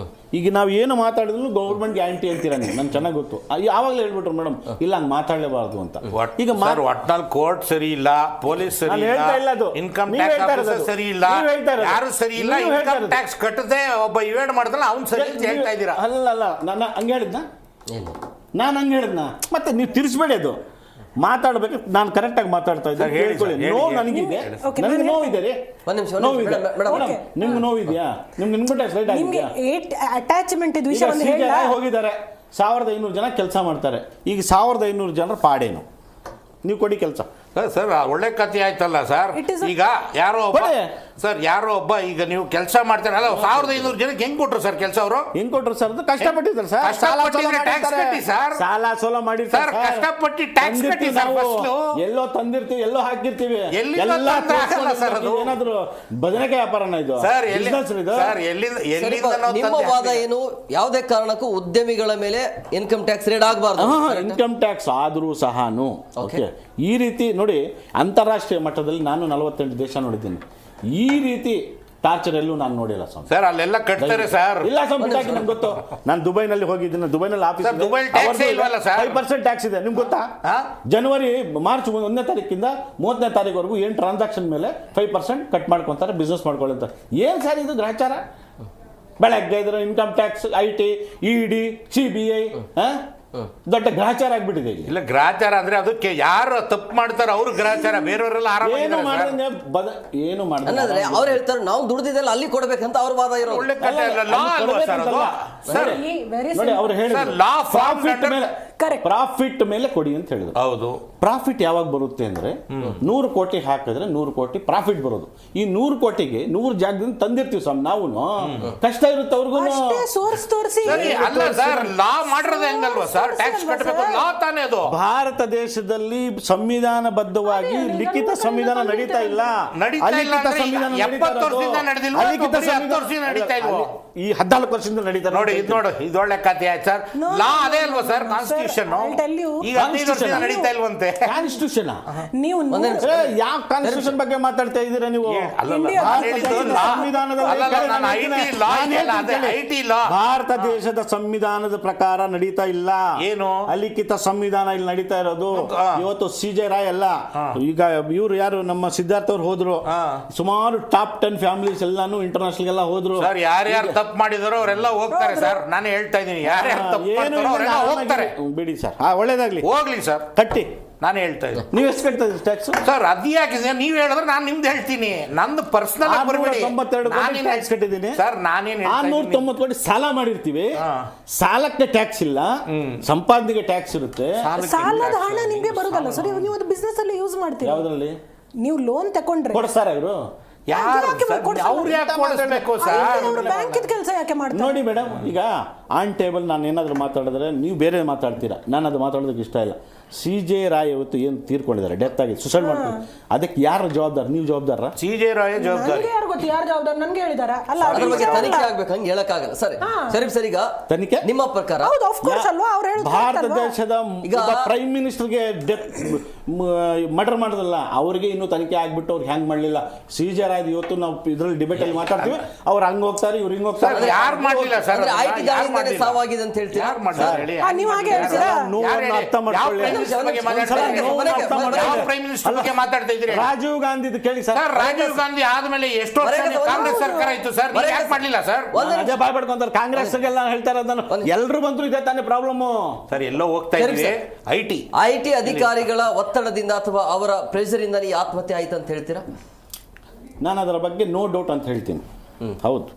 ಈಗ ನಾವು ಏನು ಮಾತಾಡಿದ್ರು ಗೌರ್ಮೆಂಟ್ ಗ್ಯಾರಂಟಿ ಅಂತೀರ ನೀವು, ನನ್ಗೆ ಚೆನ್ನಾಗಿ ಗೊತ್ತು. ಯಾವಾಗಲೂ ಹೇಳ್ಬಿಟ್ರು ಮೇಡಮ್ ಇಲ್ಲ ಹಂಗೆ ಮಾತಾಡಲೇಬಾರ್ದು ಅಂತ. ಈಗ ಒಟ್ನಲ್ಲಿ ಕೋರ್ಟ್ ಸರಿ ಇಲ್ಲ, ಪೊಲೀಸ್ ಸರಿ ಇಲ್ಲ, ಇನ್ಕಮ್ ಟ್ಯಾಕ್ಸ್ ಆಫೀಸರ್ ಸರಿ ಇಲ್ಲ, ಯಾರು ಸರಿ ಇಲ್ಲ. ಇನ್ಕಮ್ ಟ್ಯಾಕ್ಸ್ ಕಟ್ಟದೆ ಒಬ್ಬ ಇವೇಡ್ ಮಾಡಿದ್ರೆ ಅವ್ನು ಸರಿ ಅಂತ ಹೇಳ್ತಾ ಇದ್ದೀರಾ? ಅಲ್ಲ ನಾನು ಹಂಗೆ ಹೇಳಿದ್ನ, ನಾನು ಹಂಗೆ ಹೇಳಿದ್ನ. ಮತ್ತೆ ನೀವು ತಿರ್ಸ್ಬೇಡಿ, ಅದು ಮಾತಾಡ್ಬೇಕು. ನಾನು ಕರೆಕ್ಟಾಗಿ ಮಾತಾಡ್ತಾ ಇದ್ದೀನಿ, ಹೇಳ್ಕೊಳ್ಳಿ. ನೋವು ನನಗಿದೆ, ನನಗೆ ನೋವಿದೆ ರೀ, ನೋವಿದೆ. ನಿಮ್ಗೆ ನೋವಿದೆಯಾ? ನಿಮ್ಗೆ ಅಟ್ಯಾಚ್ಮೆಂಟ್ ಇದು ವಿಷಯ ಹೋಗಿದ್ದಾರೆ, 1500 ಜನ ಕೆಲಸ ಮಾಡ್ತಾರೆ. ಈಗ 1500 ಜನರ ಪಾಡೇನು? ನೀವು ಕೊಡಿ ಕೆಲಸ ಸರ್. ಒಳ್ಳೆ ಕಥೆ ಆಯ್ತಲ್ಲ ಸರ್. ಈಗ ಯಾರೋ ಒಬ್ಬ ಈಗ ನೀವು ಕೆಲಸ ಮಾಡ್ತಾರೆ ಅಲ್ಲ, 1500 ಜನಕ್ಕೆ ಹೆಂಗ್ ಕೊಟ್ರು ಸರ್ ಕೆಲಸ? ಅವರು ಹೆಂಗ್ ಕೊಟ್ರು ಸರ್? ಕಷ್ಟಪಟ್ಟಿದ್ದಾರೆ ಸರ್, ಸಾಲ ಸೋಲ ಮಾಡಿ ಸರ್, ಕಷ್ಟಪಟ್ಟು ಟ್ಯಾಕ್ಸ್ ಕಟ್ಟಿ ಸರ್. ಎಲ್ಲೋ ತಂದಿರ್ತೀವಿ, ಎಲ್ಲೋ ಹಾಕಿರ್ತೀವಿ, ಏನಾದ್ರು ಬದನೆಕಾಯಿ ವ್ಯಾಪಾರನ ಇದು ಸರ್? ನಿಮ್ಮ ವಾದ ಏನು? ಯಾವುದೇ ಕಾರಣಕ್ಕೂ ಉದ್ಯಮಿಗಳ ಮೇಲೆ ಇನ್ಕಮ್ ಟ್ಯಾಕ್ಸ್ ರೇಟ್ ಆಗಬಾರ್ದು. ಇನ್ಕಮ್ ಟ್ಯಾಕ್ಸ್ ಆದ್ರೂ ಸಹಾನು ಓಕೆ. ಈ ರೀತಿ ನೋಡಿ, ಅಂತಾರಾಷ್ಟ್ರೀಯ ಮಟ್ಟದಲ್ಲಿ ನಾನು 48 ದೇಶ ನೋಡಿದ್ದೀನಿ. ಈ ರೀತಿ ಟಾರ್ಚರ್ ಎಲ್ಲೂ ನಾನು ನೋಡಿಲ್ಲ ಸರ್. ಅಲ್ಲೆಲ್ಲ ಕಟ್ತಾರೆ ಸರ್. ಇಲ್ಲ ಸರ್, ನಮ್ಗೆ ಗೊತ್ತು. ನಾನು ದುಬೈನಲ್ಲಿ ಹೋಗಿದ್ದೀನಿ, ದುಬೈನಲ್ಲಿ ಆಫೀಸ್ 5% ಟ್ಯಾಕ್ಸ್ ಇದೆ, ನಿಮ್ಗೆ ಗೊತ್ತಾ? ಜನವರಿ ಮಾರ್ಚ್ 1ನೇ ತಾರೀಕಿಂದ 30ನೇ ತಾರೀಕುವರೆಗೂ ಏನು ಟ್ರಾನ್ಸಾಕ್ಷನ್ ಮೇಲೆ 5% ಕಟ್ ಮಾಡ್ಕೊತಾರೆ, ಬಿಸ್ನೆಸ್ ಮಾಡ್ಕೊಳ್ಳಿ ಅಂತ. ಏನು ಸರ್ ಇದು ಗ್ರಹಚಾರ? ಬೆಳಗ್ಗೆ ಇದ್ರೆ income tax, IT, ED, CBI ದೊಡ್ಡ ಗ್ರಹಚಾರ ಆಗ್ಬಿಟ್ಟಿದೆ. ಇಲ್ಲ ಗ್ರಹಚಾರ ಅಂದ್ರೆ ಅದಕ್ಕೆ ಯಾರು ತಪ್ಪು ಮಾಡ್ತಾರೆ ಅವ್ರು ಗ್ರಹಚಾರ, ಬೇರೆಯವರೆಲ್ಲ ಏನು ಮಾಡಿದ್ರೆ ಅವ್ರು ಹೇಳ್ತಾರೆ ನಾವು ದುಡ್ದಿದ್ದೆಲ್ಲ ಅಲ್ಲಿ ಕೊಡ್ಬೇಕಂತ ಅವ್ರ ವಾದ ಇರೋ. ಅವ್ರು ಹೇಳಿದ್ರು ಪ್ರಾಫಿಟ್ ಮೇಲೆ ಕೊಡಿ ಅಂತ ಹೇಳಿದ್ರು. ಹೌದು, ಪ್ರಾಫಿಟ್ ಯಾವಾಗ ಬರುತ್ತೆ ಅಂದ್ರೆ 100 ಕೋಟಿ ಹಾಕಿದ್ರೆ 100 ಕೋಟಿ ಪ್ರಾಫಿಟ್ ಬರೋದು. ಈ 100 ಕೋಟಿಗೆ 100 ಜಾಗದಿಂದ ತಂದಿರ್ತೀವಿ ಸರ್ ನಾವು. ಕಷ್ಟ ಇರುತ್ತೆ ಅವ್ರಿಗೂ. ಸೋರ್ಸ್ ತೋರಿಸಿ ಅಲ್ಲ ಸರ್, ಲಾ ಮಾಡಿರೋದು ಹೆಂಗಲ್ವಾ ಸರ್? ಟ್ಯಾಕ್ಸ್ ಕಟ್ಟಬೇಕು, ಲಾ ತಾನೇ ಅದು. ಭಾರತ ದೇಶದಲ್ಲಿ ಸಂವಿಧಾನಬದ್ಧವಾಗಿ ಲಿಖಿತ ಸಂವಿಧಾನ ನಡೀತಾ ಇಲ್ಲ. ಅಲಿಖಿತ ಸಂವಿಧಾನ ಈ 14 ವರ್ಷದಿಂದ ನಡೀತಾ. ನೋಡಿ ಇದು ಒಳ್ಳೆ ಕಥೆ ಆಯ್ತು ಸರ್. ಲಾ ಅದೇ ಅಲ್ವಾ ಸರ್ ಕಾನ್ಸ್ಟಿಟ್ಯೂಷನ್? ಈಗ 15 ವರ್ಷದಿಂದ ನಡೀತಾ ಇಲ್ವಂತೆ ಕಾನ್ಸ್ಟಿಟ್ಯೂಷನ್. ನೀವು ಯಾವ ಕಾನ್ಸ್ಟಿಟ್ಯೂಷನ್ ಬಗ್ಗೆ ಮಾತಾಡ್ತಾ ಇದ್ದೀರಾ ನೀವು? ಭಾರತ ದೇಶದ ಸಂವಿಧಾನದ ಪ್ರಕಾರ ನಡೀತಾ ಇಲ್ಲ. ಏನು ಅಲಿಖಿತ ಸಂವಿಧಾನ ಇಲ್ಲಿ ನಡೀತಾ ಇರೋದು. ಇವತ್ತು CJ ರಾಯ್ ಅಲ್ಲ, ಈಗ ಇವ್ರು ಯಾರು ನಮ್ಮ ಸಿದ್ಧಾರ್ಥ ಅವ್ರು ಹೋದ್ರು. ಸುಮಾರು ಟಾಪ್ 10 ಫ್ಯಾಮಿಲೀಸ್ ಎಲ್ಲಾನು ಇಂಟರ್ನ್ಯಾಷನಲ್ ಎಲ್ಲ ಹೋದ್ರು. ಸರ್ ಯಾರ್ಯಾರು ತಪ್ಪು ಮಾಡಿದಾರೋ ಅವರೆಲ್ಲ ಹೋಗ್ತಾರೆ ಸರ್. ನಾನು ಹೇಳ್ತಾ ಇದ್ದೀನಿ, ಯಾರ್ಯಾರು ತಪ್ಪು ಮಾಡ್ತಾರೋ ಅವರೆಲ್ಲ ಹೋಗ್ತಾರೆ. ಬಿಡಿ ಸರ್, ಒಳ್ಳೇದಾಗ್ಲಿ, ಹೋಗ್ಲಿ ಸರ್, ಕಟ್ಟಿ. ನಾನು ಹೇಳ್ತಾ ಇದ್ದೀನಿ. ನೀವು ಎಷ್ಟು ಕಟ್ತಾ ಇದ್ದೀರಿ ಟ್ಯಾಕ್ಸ್? ಸರ್ ಅದು ಯಾಕೆ ನೀವು ಹೇಳಿದ್ರೆ ನಾನು ನಿಮ್ದು ಹೇಳ್ತೀನಿ, ನಂದು ಪರ್ಸನಲ್ 692 ಕೋಟಿ ಟ್ಯಾಕ್ಸ್ ಕಟ್ಟಿದ್ದೀನಿ ಸರ್. ನಾನೇನು 690 ಕೋಟಿ ಸಾಲ ಮಾಡಿರ್ತೀವಿ. ಸಾಲಕ್ಕೆ ಟ್ಯಾಕ್ಸ್ ಇಲ್ಲ, ಸಂಪಾದನೆಗೆ ಟ್ಯಾಕ್ಸ್ ಇರುತ್ತೆ. ಸಾಲದ ಹಣ ನಿಮ್ಗೆ ಬರುದಲ್ಲ ಸರ್, ನೀವು ಅದು ಬಿಸ್ನೆಸ್ ಅಲ್ಲಿ ಯೂಸ್ ಮಾಡ್ತೀರಾ. ಯಾವ್ದ್ರಲ್ಲಿ ನೀವು ಲೋನ್ ತಗೊಂಡ್ರೆ ಕೊಡ್ತಾರ ಇವರು? ನೋಡಿ ಮೇಡಮ್, ಈಗ ಆನ್ ಟೇಬಲ್ ನಾನು ಏನಾದರೂ ಮಾತಾಡಿದ್ರೆ ನೀವು ಬೇರೆ ಮಾತಾಡ್ತೀರಾ. ನಾನು ಅದು ಮಾತಾಡೋದಕ್ಕೆ ಇಷ್ಟ ಇಲ್ಲ. CJ ರಾಯ್ ಇವತ್ತು ಏನು ತೀರ್ಕೊಂಡಿದ್ದಾರೆ, ಡೆತ್ ಆಗಿ ಸುಸೈಡ್ ಮಾಡ್ಕೊಂಡು, ಅದಕ್ಕೆ ಯಾರು ಜವಾಬ್ದಾರ? ನೀವು ಜವಾಬ್ದಾರ? CJ ರಾಯ್ ಜವಾಬ್ದಾರಿ. ನನ್ಗೆ ಹೇಳಿದಾರ ಅಲ್ಲ, ಅದ್ರ ಬಗ್ಗೆ ತನಿಖೆ ಆಗ್ಬೇಕು, ಹಂಗೆ ಹೇಳಕ್ಕಾಗಲ್ಲ ಸರ್. ಶರೀಫ್ ಸರ್, ಈಗ ತನಿಖೆ ನಿಮ್ಮ ಪ್ರಕಾರ ಭಾರತ ದೇಶದ ಪ್ರೈಮ್ ಮಿನಿಸ್ಟರ್ಗೆ ಡೆತ್ ಮರ್ಡರ್ ಮಾಡೋದಲ್ಲ, ಅವರಿಗೆ ಇನ್ನೂ ತನಿಖೆ ಆಗ್ಬಿಟ್ಟು ಅವ್ರಿಗೆ ಹ್ಯಾಂಗ್ ಮಾಡಲಿಲ್ಲ. CJ ರಾಯ್ ಇವತ್ತು ನಾವು ಇದ್ರಲ್ಲಿ ಡಿಬೇಟ್ ಅಲ್ಲಿ ಮಾತಾಡ್ತೀವಿ, ಅವ್ರು ಹಂಗ್ ಹೋಗ್ತಾರೆ, ಇವ್ರು ಹಿಂಗ್ ಹೋಗ್ತಾರೆ. ಯಾರು ಮಾಡಲಿಲ್ಲ ಸರ್? IT ದಾಳಿಯಿಂದಲೇ ಸಾವಾಗಿದೆ ಅಂತ ಹೇಳ್ತೀರಾ? ನೀವು ಹಾಗೆ ಹೇಳ್ತೀರಾ? ಅರ್ಥ ಮಾಡ್ಕೊಳ್ಳಿ. ರಾಜೀವ್ ಗಾಂಧಿ ಕೇಳಿ ಸರ್. ರಾಜೀವ್ ಗಾಂಧಿ ಆದ್ಮೇಲೆ ಎಷ್ಟೋ ಕಾಂಗ್ರೆಸ್ ಸರ್ಕಾರ ಇತ್ತು ಸರ್, ಯಾಕೆ ಮಾಡಲಿಲ್ಲ ಸರ್? ಅದೇ ಬಾಯ್ ಪಡ್ಕೊಂತಾರೆ ಕಾಂಗ್ರೆಸ್ ಹೇಳ್ತಾರೆ. ಅದನ್ನು ಎಲ್ಲರೂ ಬಂದ್ರು ಇದೇ ತಾನೇ ಪ್ರಾಬ್ಲಮ್ ಸರ್. ಎಲ್ಲೋ ಹೋಗ್ತಾ ಇದ್ದೀವಿ. IT ಅಧಿಕಾರಿಗಳ ಒತ್ತಡದಿಂದ ಅಥವಾ ಅವರ ಪ್ರೆಷರ್ ಇಂದ ಈ ಆತ್ಮಹತ್ಯೆ ಆಯ್ತು ಅಂತ ಹೇಳ್ತೀರಾ? ನಾನು ಅದರ ಬಗ್ಗೆ ನೋ ಡೌಟ್ ಅಂತ ಹೇಳ್ತೀನಿ. ಹೌದು,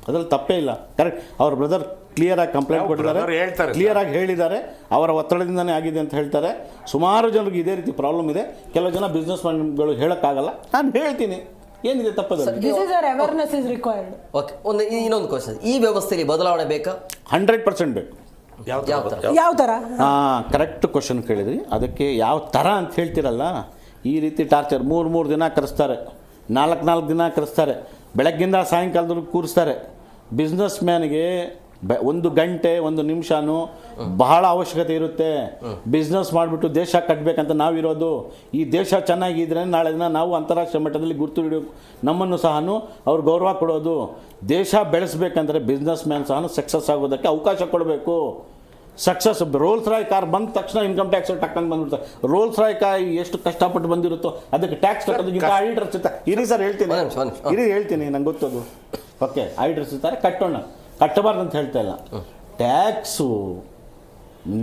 ಅದ್ರಲ್ಲಿ ತಪ್ಪೇ ಇಲ್ಲ. ಕರೆಕ್ಟ್. ಅವ್ರ ಬ್ರದರ್ ಕ್ಲಿಯರ್ ಆಗಿ ಕಂಪ್ಲೇಂಟ್ ಕೊಟ್ಟಿದ್ದಾರೆ, ಕ್ಲಿಯರ್ ಆಗಿ ಹೇಳಿದ್ದಾರೆ. ಅವರ ಒತ್ತಡದಿಂದನೇ ಆಗಿದೆ ಅಂತ ಹೇಳ್ತಾರೆ. ಸುಮಾರು ಜನರಿಗೆ ಇದೇ ರೀತಿ ಪ್ರಾಬ್ಲಮ್ ಇದೆ. ಕೆಲವು ಜನ ಬಿಸ್ನೆಸ್ ಮ್ಯಾನ್ಗಳು ಹೇಳಕ್ಕಾಗಲ್ಲ. ನಾನು ಹೇಳ್ತೀನಿ, ಏನಿದೆ ತಪ್ಪದಲ್ಲಿ. ಇನ್ನೊಂದು ಕ್ವಶನ್, ಈ ವ್ಯವಸ್ಥೆಯಲ್ಲಿ ಬದಲಾವಣೆ ಬೇಕಾ? 100% ಬೇಕು. ಯಾವ ತರ? ಕರೆಕ್ಟ್ ಕ್ವಶನ್ ಕೇಳಿದ್ರಿ. ಅದಕ್ಕೆ ಯಾವ ಥರ ಅಂತ ಹೇಳ್ತಿರಲ್ಲ, ಈ ರೀತಿ ಟಾರ್ಚರ್ 3 ದಿನ ಕರೆಸ್ತಾರೆ, 4 ದಿನ ಕರೆಸ್ತಾರೆ, ಬೆಳಗ್ಗಿಂದ ಸಾಯಂಕಾಲದವರೆಗೂ ಕೂರಿಸ್ತಾರೆ. ಬಿಸ್ನೆಸ್ ಮ್ಯಾನ್ಗೆ ಒಂದು ಗಂಟೆ ಒಂದು ನಿಮಿಷನೂ ಬಹಳ ಅವಶ್ಯಕತೆ ಇರುತ್ತೆ. ಬಿಸ್ನೆಸ್ ಮಾಡಿಬಿಟ್ಟು ದೇಶ ಕಟ್ಟಬೇಕಂತ ನಾವಿರೋದು. ಈ ದೇಶ ಚೆನ್ನಾಗಿದ್ರೆ ನಾಳೆ ದಿನ ನಾವು ಅಂತಾರಾಷ್ಟ್ರೀಯ ಮಟ್ಟದಲ್ಲಿ ಗುರುತು ಹಿಡಿಯೋ ನಮ್ಮನ್ನು ಸಹ ಅವ್ರು ಗೌರವ ಕೊಡೋದು. ದೇಶ ಬೆಳೆಸ್ಬೇಕಂದ್ರೆ ಬಿಸ್ನೆಸ್ ಮ್ಯಾನ್ ಸಹ ಸಕ್ಸಸ್ ಆಗೋದಕ್ಕೆ ಅವಕಾಶ ಕೊಡಬೇಕು. ಸಕ್ಸಸ್ ರೋಲ್ಸ್ ರಾಯ್ ಕಾರ್ ಬಂದ ತಕ್ಷಣ ಇನ್ಕಮ್ ಟ್ಯಾಕ್ಸ್ ಟಕ್ಕಂತ ಬಂದ್ಬಿಡ್ತಾರೆ. ರೋಲ್ಸ್ ರಾಯ್ ಕಾರ್ ಎಷ್ಟು ಕಷ್ಟಪಟ್ಟು ಬಂದಿರುತ್ತೋ ಅದಕ್ಕೆ ಟ್ಯಾಕ್ಸ್ ಕಟ್ಟೋದಕ್ಕಿಂತ ಆಡಿಟರ್ ಸಿಗ್ತಾರೆ. ಇರಿ ಸರ್ ಹೇಳ್ತೀನಿ ನಂಗೆ ಗೊತ್ತದು. ಓಕೆ, ಆಡಿಟರ್ಸ್ ಇರ್ತಾರೆ, ಕಟ್ಟಬಾರ್ದು ಅಂತ ಹೇಳ್ತಾ ಇಲ್ಲ. ಟ್ಯಾಕ್ಸು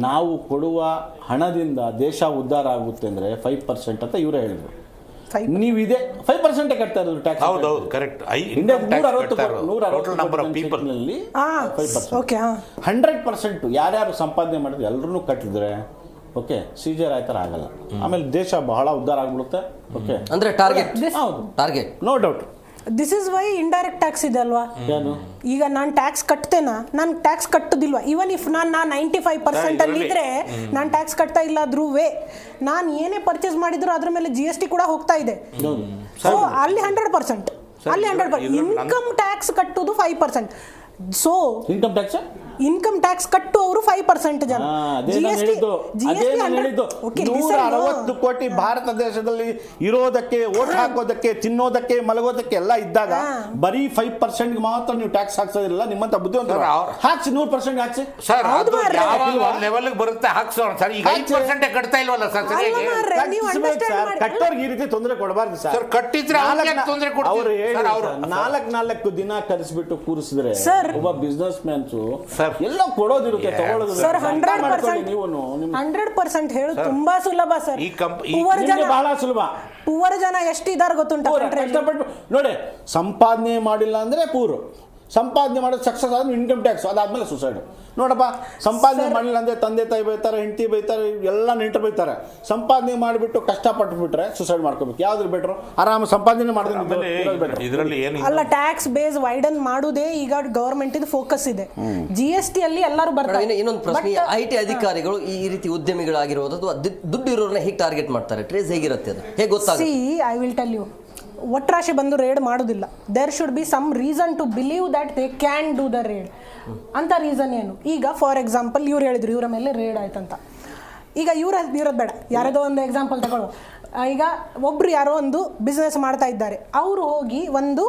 ನಾವು ಕೊಡುವ ಹಣದಿಂದ ದೇಶ ಉದ್ಧಾರ ಆಗುತ್ತೆ ಅಂದರೆ 5% ಅಂತ ಇವರೇ ಹೇಳಿದ್ರು. ನೀವು ಇದೆ 5% ಕಟ್ತಾ ಇರೋದು ಟ್ಯಾಕ್ಸ್. ಹೌದೌದು, ಕರೆಕ್ಟ್. 100% ಯಾರ್ಯಾರು ಸಂಪಾದನೆ ಮಾಡಿದ್ರು ಎಲ್ಲರೂ ಕಟ್ಟಿದ್ರೆ ಓಕೆ ಸೀಜರ್ ಆಯ್ತಾರ ಆಗಲ್ಲ. ಆಮೇಲೆ ದೇಶ ಬಹಳ ಉದ್ಧಾರ ಆಗ್ಬಿಡುತ್ತೆ. ಓಕೆ, ಅಂದ್ರೆ target no doubt. This is why indirect tax ಇದೆ ಅಲ್ವಾ. ಈಗ ನಾನು ಟ್ಯಾಕ್ಸ್ ಕಟ್ತೇನಾ, ನಾನು ಟ್ಯಾಕ್ಸ್ ಕಟ್ಟೋದಿಲ್ವಾ? ಇವನ್ ಇಫ್ ನಾನು 95% ಅಲ್ಲಿ ಇದ್ರೆ ನಾನು ಟ್ಯಾಕ್ಸ್ ಕಟ್ತಾ ಇಲ್ಲ ಆದ್ರೂ ನಾನು ಏನೇ ಪರ್ಚೇಸ್ ಮಾಡಿದ್ರು ಅದ್ರ ಮೇಲೆ GST ಕೂಡ ಹೋಗ್ತಾ ಇದೆ. ಸೊ ಅಲ್ಲಿ 100%, ಅಲ್ಲಿ 100%. ಇನ್ಕಮ್ ಟ್ಯಾಕ್ಸ್ ಕಟ್ಟೋದು 5%. ಸೊ ಇನ್ಕಮ್ ಟ್ಯಾಕ್ಸ್ ಕಟ್ಟುವವರು 5% ಜನ. 160 ಕೋಟಿ ಭಾರತ ದೇಶದಲ್ಲಿ ಇರೋದಕ್ಕೆ, ವೋಟ್ ಹಾಕೋದಕ್ಕೆ, ತಿನ್ನೋದಕ್ಕೆ, ಮಲಗೋದಕ್ಕೆ ಎಲ್ಲ ಇದ್ದಾಗ ಬರೀ 5% ಮಾತ್ರ ನೀವು ಟ್ಯಾಕ್ಸ್ ಹಾಕ್ಸೋದಿಲ್ಲ. ನಿಮ್ಮಂತ ಬುದ್ಧಿವಂತರು ಹಾಕ್ಸಿ 100% ಹಾಕ್ಸಿ ಸರ್. ಅದು ಯಾವ ಲೆವೆಲ್ ಬರುತ್ತೆ ಹಾಕ್ಸೋಣ ಸರ್. ಈಗ 5% ಕಟ್ತಾ ಇಲ್ವಲ್ಲ ಸರ್. ಕಟ್ಟೋರ್ಗೆ ಈ ರೀತಿ ತೊಂದರೆ ಕೊಡಬಾರ್ದು ಸರ್. ಕಟ್ಟಿದ್ರೆ ತೊಂದರೆ ಕೊಡ್ತಾರೆ. 4 ದಿನ ಕರೆಸ್ಬಿಟ್ಟು ಕೂರಿಸಿದ್ರೆ ಒಬ್ಬ ಬಿಸ್ನೆಸ್ ಮ್ಯಾನ್ಸು ಎಲ್ಲ ಕೊಡೋದಿರುತ್ತೆ, ತಗೊಳ್ಳೋದು. ಸರ್ 100% ಹೇಳೋದು ತುಂಬಾ ಸುಲಭ ಸರ್. ಬಹಳ ಸುಲಭ. ಪೂವರ್ ಜನ ಎಷ್ಟಿದ್ದಾರೆ ಗೊತ್ತುಂಟು ನೋಡಿ. ಸಂಪಾದನೆ ಮಾಡಿಲ್ಲ ಅಂದ್ರೆ ಪೂರ್, ಸಂಪಾದನೆ ಮಾಡೋದು ಸಕ್ಸಸ್ ಆದ್ರೆ ಇನ್ಕಮ್ ಟ್ಯಾಕ್ಸ್, ಅದಾದ್ಮೇಲೆ ಸುಸೈಡ್. ನೋಡಪ್ಪ, ಸಂಪಾದನೆ ಮಾಡಿಲ್ಲ ಅಂದ್ರೆ ತಂದೆ ತಾಯಿ ಬೈತಾರೆ, ಹೆಂಡತಿ ಬೈತಾರೆ, ಎಲ್ಲ ನೆಂಟರು ಬೈತಾರೆ. ಸಂಪಾದನೆ ಮಾಡಿಬಿಟ್ಟು ಕಷ್ಟಪಟ್ಟು ಬಿಟ್ರೆ ಸುಸೈಡ್ ಮಾಡ್ಕೋಬೇಕು. ಯಾವ್ದು ಬೆಟ್ರು? ಆರಾಮ ಸಂಪಾದನೆ ಇದರಲ್ಲಿ ಅಲ್ಲ, ಟ್ಯಾಕ್ಸ್ ಬೇಸ್ ವೈಡನ್ ಮಾಡುವುದೇ ಈಗ ಗವರ್ಮೆಂಟ್ ಇದು ಫೋಕಸ್ ಇದೆ. GST ಅಲ್ಲಿ ಎಲ್ಲರೂ ಬರ್ತಾರೆ. ಇನ್ನೊಂದು ಪ್ರಶ್ನೆ, IT ಅಧಿಕಾರಿಗಳು ಈ ರೀತಿ ಉದ್ಯಮಿಗಳಾಗಿರೋದು ದುಡ್ಡು ಇರೋರನ್ನ ಹೇಗೆ ಟಾರ್ಗೆಟ್ ಮಾಡ್ತಾರೆ? ಟ್ರೇಸ್ ಹೇಗಿರುತ್ತೆ, ಅದು ಹೇಗೆ ಗೊತ್ತಾಗುತ್ತೆ? I will tell you. ಒಟ್ರಾಶಿ ಬಂದು ರೇಡ್ ಮಾಡೋದಿಲ್ಲ. There should be some reason to believe that they can do the raid. ಅಂತ ರೀಸನ್ ಏನು? ಈಗ ಫಾರ್ ಎಕ್ಸಾಂಪಲ್ ಇವ್ರು ಹೇಳಿದ್ರು ಇವರ ಮೇಲೆ ರೇಡ್ ಆಯ್ತಂತ. ಈಗ ಇರೋದು ಬೇಡ, ಯಾರದೋ ಒಂದು ಎಕ್ಸಾಂಪಲ್ ತಗೊಳ್ಳೋ. ಈಗ ಒಬ್ರು ಯಾರೋ ಒಂದು ಬಿಸ್ನೆಸ್ ಮಾಡ್ತಾ ಇದ್ದಾರೆ, ಅವರು ಹೋಗಿ ಒಂದು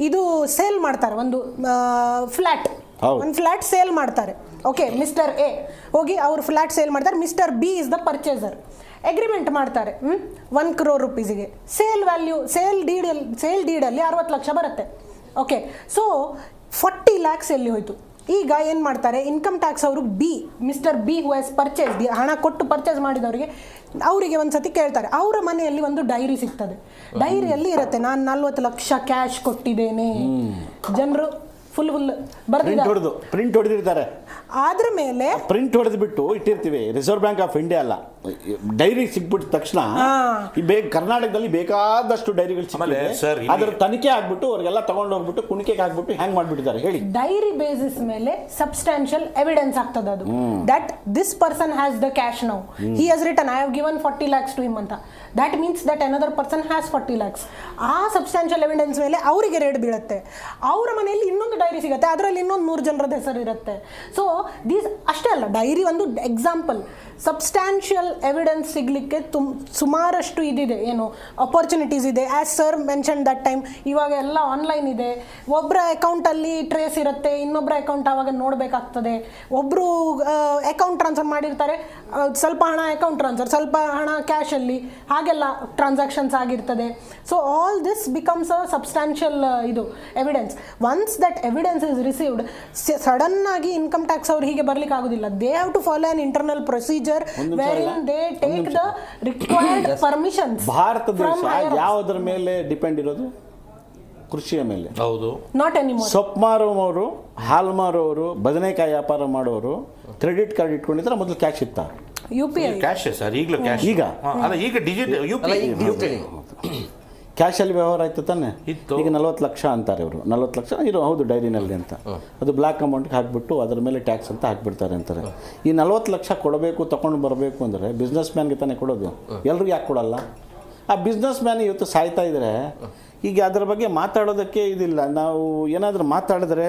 ಇದು ಸೇಲ್ ಮಾಡ್ತಾರೆ, ಒಂದು ಫ್ಲ್ಯಾಟ್ ಸೇಲ್ ಮಾಡ್ತಾರೆ. ಓಕೆ, ಮಿಸ್ಟರ್ ಎ ಹೋಗಿ ಅವ್ರು ಫ್ಲ್ಯಾಟ್ ಸೇಲ್ ಮಾಡ್ತಾರೆ. Mister B is the purchaser. Agreement ಮಾಡ್ತಾರೆ 1 crore ರೂಪೀಸಿಗೆ. ಸೇಲ್ ಡೀಡಲ್ಲಿ 60 ಲಕ್ಷ ಬರುತ್ತೆ. ಓಕೆ, ಸೊ 40 lakhs ಎಲ್ಲಿ ಹೋಯ್ತು? ಈಗ ಏನು ಮಾಡ್ತಾರೆ, ಇನ್ಕಮ್ ಟ್ಯಾಕ್ಸ್ ಅವರು mister B who has purchase, ಹಣ ಕೊಟ್ಟು ಪರ್ಚೇಸ್ ಮಾಡಿದವರಿಗೆ ಅವರಿಗೆ ಒಂದ್ಸತಿ ಕೇಳ್ತಾರೆ. ಅವರ ಮನೆಯಲ್ಲಿ ಒಂದು ಡೈರಿ ಸಿಗ್ತದೆ. ಡೈರಿಯಲ್ಲಿ ಇರುತ್ತೆ, ನಾನು 40 ಲಕ್ಷ ಕ್ಯಾಶ್ ಕೊಟ್ಟಿದ್ದೇನೆ. ಜನರು ಫುಲ್ ಪ್ರಿಂಟ್ ಹೊಡೆದಿರ್ತಾರೆ. ಆದ್ರ ಮೇಲೆ ಪ್ರಿಂಟ್ ಹೊಡೆದ್ಬಿಟ್ಟು ಇಟ್ಟಿರ್ತೀವಿ. ರಿಸರ್ವ್ ಬ್ಯಾಂಕ್ ಆಫ್ ಇಂಡಿಯಾ ಅಲ್ಲ, ಡೈರಿ ಸಿಕ್ಬಿಟ್ಟ ತಕ್ಷಣ ಕರ್ನಾಟಕದಲ್ಲಿ ಬೇಕಾದಷ್ಟು ಡೈರಿಗಳು ಸಿಕ್ಕಿದೆ. ಅದ್ರ ತನಿಖೆ ಆಗ್ಬಿಟ್ಟು ಅವ್ರಿಗೆಲ್ಲ ತಗೊಂಡು ಹೋಗ್ಬಿಟ್ಟು ಕುಣಿಕೆಗೆ ಹಾಕ್ಬಿಟ್ಟು ಹ್ಯಾಂಗ್ ಮಾಡ್ಬಿಟ್ಟಿದ್ದಾರೆ. ಹೇಳಿ, ಡೈರಿ ಬೇಸಿಸ್ ಮೇಲೆ ಸಬ್ಸ್ಟಾನ್ಷಿಯಲ್ ಎವಿಡೆನ್ಸ್ ಆಗ್ತದೆ ಅದು. That this person has the cash now, he has written I have given 40 lakhs to him ಅಂತ. That means that another person has 40 lakhs. ಆ ಸಬ್ಸ್ಟಾನ್ಷಿಯಲ್ ಎವಿಡೆನ್ಸ್ ಮೇಲೆ ಅವರಿಗೆ ರೇಡ್ ಬೀಳುತ್ತೆ. ಅವರ ಮನೆಯಲ್ಲಿ ಇನ್ನೊಂದು ಡೈರಿ ಸಿಗುತ್ತೆ, ಅದರಲ್ಲಿ ಇನ್ನೊಂದು 100 ಜನರದ ಹೆಸರು ಇರುತ್ತೆ. ಸೊ ಅಷ್ಟೇ ಅಲ್ಲ, ಡೈರಿ ಒಂದು ಎಕ್ಸಾಂಪಲ್. ಸಬ್ಸ್ಟಾನ್ಷಿಯಲ್ ಎವಿಡೆನ್ಸ್ ಸಿಗ್ಲಿಕ್ಕೆ ಸುಮಾರಷ್ಟು ಇದಿದೆ, ಏನು ಅಪರ್ಚುನಿಟೀಸ್ ಇದೆ. As sir mention that time, ಇವಾಗ ಎಲ್ಲ ಆನ್ಲೈನ್ ಇದೆ. ಒಬ್ಬರ ಅಕೌಂಟಲ್ಲಿ ಟ್ರೇಸ್ ಇರುತ್ತೆ, ಇನ್ನೊಬ್ಬರ ಅಕೌಂಟ್ ಆವಾಗ ನೋಡಬೇಕಾಗ್ತದೆ. ಒಬ್ಬರು ಅಕೌಂಟ್ ಟ್ರಾನ್ಸ್ಫರ್ ಮಾಡಿರ್ತಾರೆ, ಸ್ವಲ್ಪ ಹಣ ಅಕೌಂಟ್ ಟ್ರಾನ್ಸ್ಫರ್, ಸ್ವಲ್ಪ ಹಣ ಕ್ಯಾಶಲ್ಲಿ, ಹಾಗೆಲ್ಲ ಟ್ರಾನ್ಸಾಕ್ಷನ್ಸ್ ಆಗಿರ್ತದೆ. So all this becomes a substantial ಇದು evidence. Once that evidence is received, sudden ಆಗಿ ಇನ್ಕಮ್ ಟ್ಯಾಕ್ಸ್ ಅವ್ರು ಹೀಗೆ ಬರ್ಲಿಕ್ಕೆ ಆಗೋದಿಲ್ಲ. They have to follow on internal procedure wherein they take the required permissions. Bharat ದೇಶ ಯಾವುದರ ಮೇಲೆ ಡಿಪೆಂಡ್ ಇರೋದು? ಕೃಷಿಯ ಮೇಲೆ. ಹೌದು, ನಾಟ್ ಎನಿಮೋರ್. ಸೊಪ್ಪು ಮಾರುವವರು, ಹಾಲು ಮಾರುವವರು, ಬದನೆಕಾಯಿ ವ್ಯಾಪಾರ ಮಾಡೋರು ಕ್ರೆಡಿಟ್ ಕಾರ್ಡ್ ಇಟ್ಕೊಂಡಿದ್ರೆ ಮೊದಲು ಕ್ಯಾಶ್ ಇತ್ತ? UPI ಕ್ಯಾಶ್ ಸರ್, ಈಗಲೂ ಕ್ಯಾಶ್. ಈಗ ಡಿಜಿಟಲ್ UPI ಕ್ಯಾಶಲ್ಲಿ ವ್ಯವಹಾರ ಆಯ್ತು ತಾನೆ. ಈಗ 40 ಲಕ್ಷ ಅಂತಾರೆ ಇವರು. 40 ಲಕ್ಷ ಹೌದು ಡೈರಿನಲ್ಲಿ ಅಂತ, ಅದು ಬ್ಲ್ಯಾಕ್ ಅಮೌಂಟ್ಗೆ ಹಾಕ್ಬಿಟ್ಟು ಅದರ ಮೇಲೆ ಟ್ಯಾಕ್ಸ್ ಅಂತ ಹಾಕ್ಬಿಡ್ತಾರೆ ಅಂತಾರೆ. ಈ 40 ಲಕ್ಷ ಕೊಡಬೇಕು, ತಗೊಂಡು ಬರಬೇಕು ಅಂದರೆ ಬಿಸ್ನೆಸ್ ಮ್ಯಾನ್ಗೆ ತಾನೇ ಕೊಡೋದು. ಎಲ್ರಿಗೂ ಯಾಕೆ ಕೊಡಲ್ಲ? ಆ ಬಿಸ್ನೆಸ್ ಮ್ಯಾನ್ ಇವತ್ತು ಸಾಯ್ತಾ ಇದ್ರೆ ಈಗ ಅದರ ಬಗ್ಗೆ ಮಾತಾಡೋದಕ್ಕೆ ಇದಿಲ್ಲ. ನಾವು ಏನಾದರೂ ಮಾತಾಡಿದ್ರೆ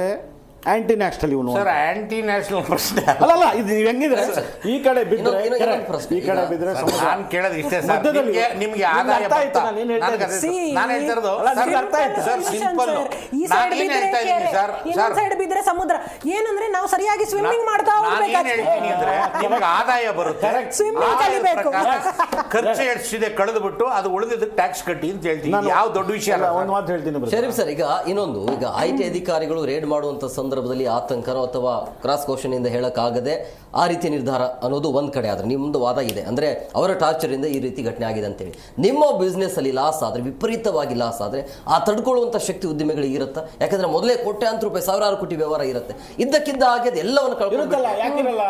ಆಂಟಿ ನ್ಯಾಷನಲ್ ಇವನು ಸರ್ ಆಂಟಿ ನ್ಯಾಷನಲ್ ಪ್ರಶ್ನೆ ಅಲ್ಲ ಇದು ನೀವು ಹೆಂಗಿದ್ರೆ ಈ ಕಡೆ ಬಿದ್ದರೆ ಇನ್ನೊಂದು ಕೆರೆ, ಪ್ರಶ್ನೆ. ಈ ಕಡೆ ಬಿದ್ದರೆ ಸಮುದ್ರ. ನಾನು ಕೇಳೋದು ಇಷ್ಟೇ ಸರ್, ಮಧ್ಯದಲ್ಲಿ ನಿಮ್ಗೆ ಆದಾಯ ಅರ್ಥ ಆಯ್ತು, ಬರ್ತಾ? ನಾನು ಏನು ಹೇಳ್ತಾ ಇದ್ದೀನಿ? ನಾನು ಹೇಳ್ತಾ ಇರೋದು ಅಲ್ಲ, ಸರ್, ನಿಮ್ಗೆ ಅರ್ಥ ಆಯ್ತು. Sir simple. ಈ ನಾನು ಸೈಡ್ ಏನು ಬಿದ್ರೆ ಹೇಳ್ತಾ ಇದ್ದೀನಿ ಕೆರೆ, ಸರ್, ಇನ್ನೊಂದ್ ಸೈಡ್ ಬಿದ್ರೆ ಸಮುದ್ರ. ಏನಂದ್ರೆ ನಾವು ಸರಿಯಾಗಿ ಸ್ವಿಮ್ಮಿಂಗ್ ಮಾಡ್ತಾ ನಾನು ಏನು ಹೋಗ್ಬೇಕು. ಹೇಳ್ತೀನಿ ಅಂದ್ರೆ ನಿಮ್ಗೆ ಆದಾಯ ಬರುತ್ತೆ, Swimming ಆದಾಯದ ಕಲಿಬೇಕು. ಪ್ರಕಾರ ಖರ್ಚು ಎಷ್ಟಿದೆ ಕಳೆದು ಬಿಟ್ಟು ಅದು ಉಳಿದಿದ್ದಕ್ಕೆ ಟ್ಯಾಕ್ಸ್ ಕಟ್ಟಿ ಅಂತ ಹೇಳ್ತೀನಿ. ನಾನು ಯಾವ ದೊಡ್ಡ ವಿಷಯ ಅಲ್ಲ ಒಂದು ಮಾತು ಹೇಳ್ತೀನಿ brother. ಶರೀಫ್ ಸರ್, ಈಗ ಇನ್ನೊಂದು, ಈಗ IT ಅಧಿಕಾರಿಗಳು ರೇಡ್ ಮಾಡುವಂತ ಸಂದರ್ಭದಲ್ಲಿ ಆತಂಕನೋ ಅಥವಾ ಕ್ರಾಸ್ ಕ್ವಶನ್ ಇಂದ ಹೇಳಕ್ಕಾಗದೆ ಆ ರೀತಿ ನಿರ್ಧಾರ ಅನ್ನೋದು ಒಂದ್ ಕಡೆ ಆದ್ರೆ ನಿಮ್ದು ವಾದ ಇದೆ, ಅಂದ್ರೆ ಅವರ ಟಾರ್ಚರ್ ಇಂದ ಈ ರೀತಿ ಘಟನೆ ಆಗಿದೆ ಅಂತೇಳಿ. ನಿಮ್ಮ ಬಿಸ್ನೆಸ್ ಅಲ್ಲಿ ಲಾಸ್ ಆದ್ರೆ, ವಿಪರೀತವಾಗಿ ಲಾಸ್ ಆದ್ರೆ ಆ ತಡ್ಕೊಳ್ಳುವಂತ ಶಕ್ತಿ ಉದ್ಯಮಿಗಳಿಗೆ ಇರುತ್ತಾ? ಯಾಕಂದ್ರೆ ಮೊದಲೇ ಕೋಟ್ಯಾಂತರ ರೂಪಾಯಿ, ಸಾವಿರಾರು ಕೋಟಿ ವ್ಯವಹಾರ ಇರುತ್ತೆ, ಇದ್ದಕ್ಕಿದ್ದ ಹಾಗೆ ಎಲ್ಲವನ್ನು ಇರುತ್ತಲ್ಲ, ಕಳ್ಕೊಂಡು ಯಾಕಿರಲ್ಲ?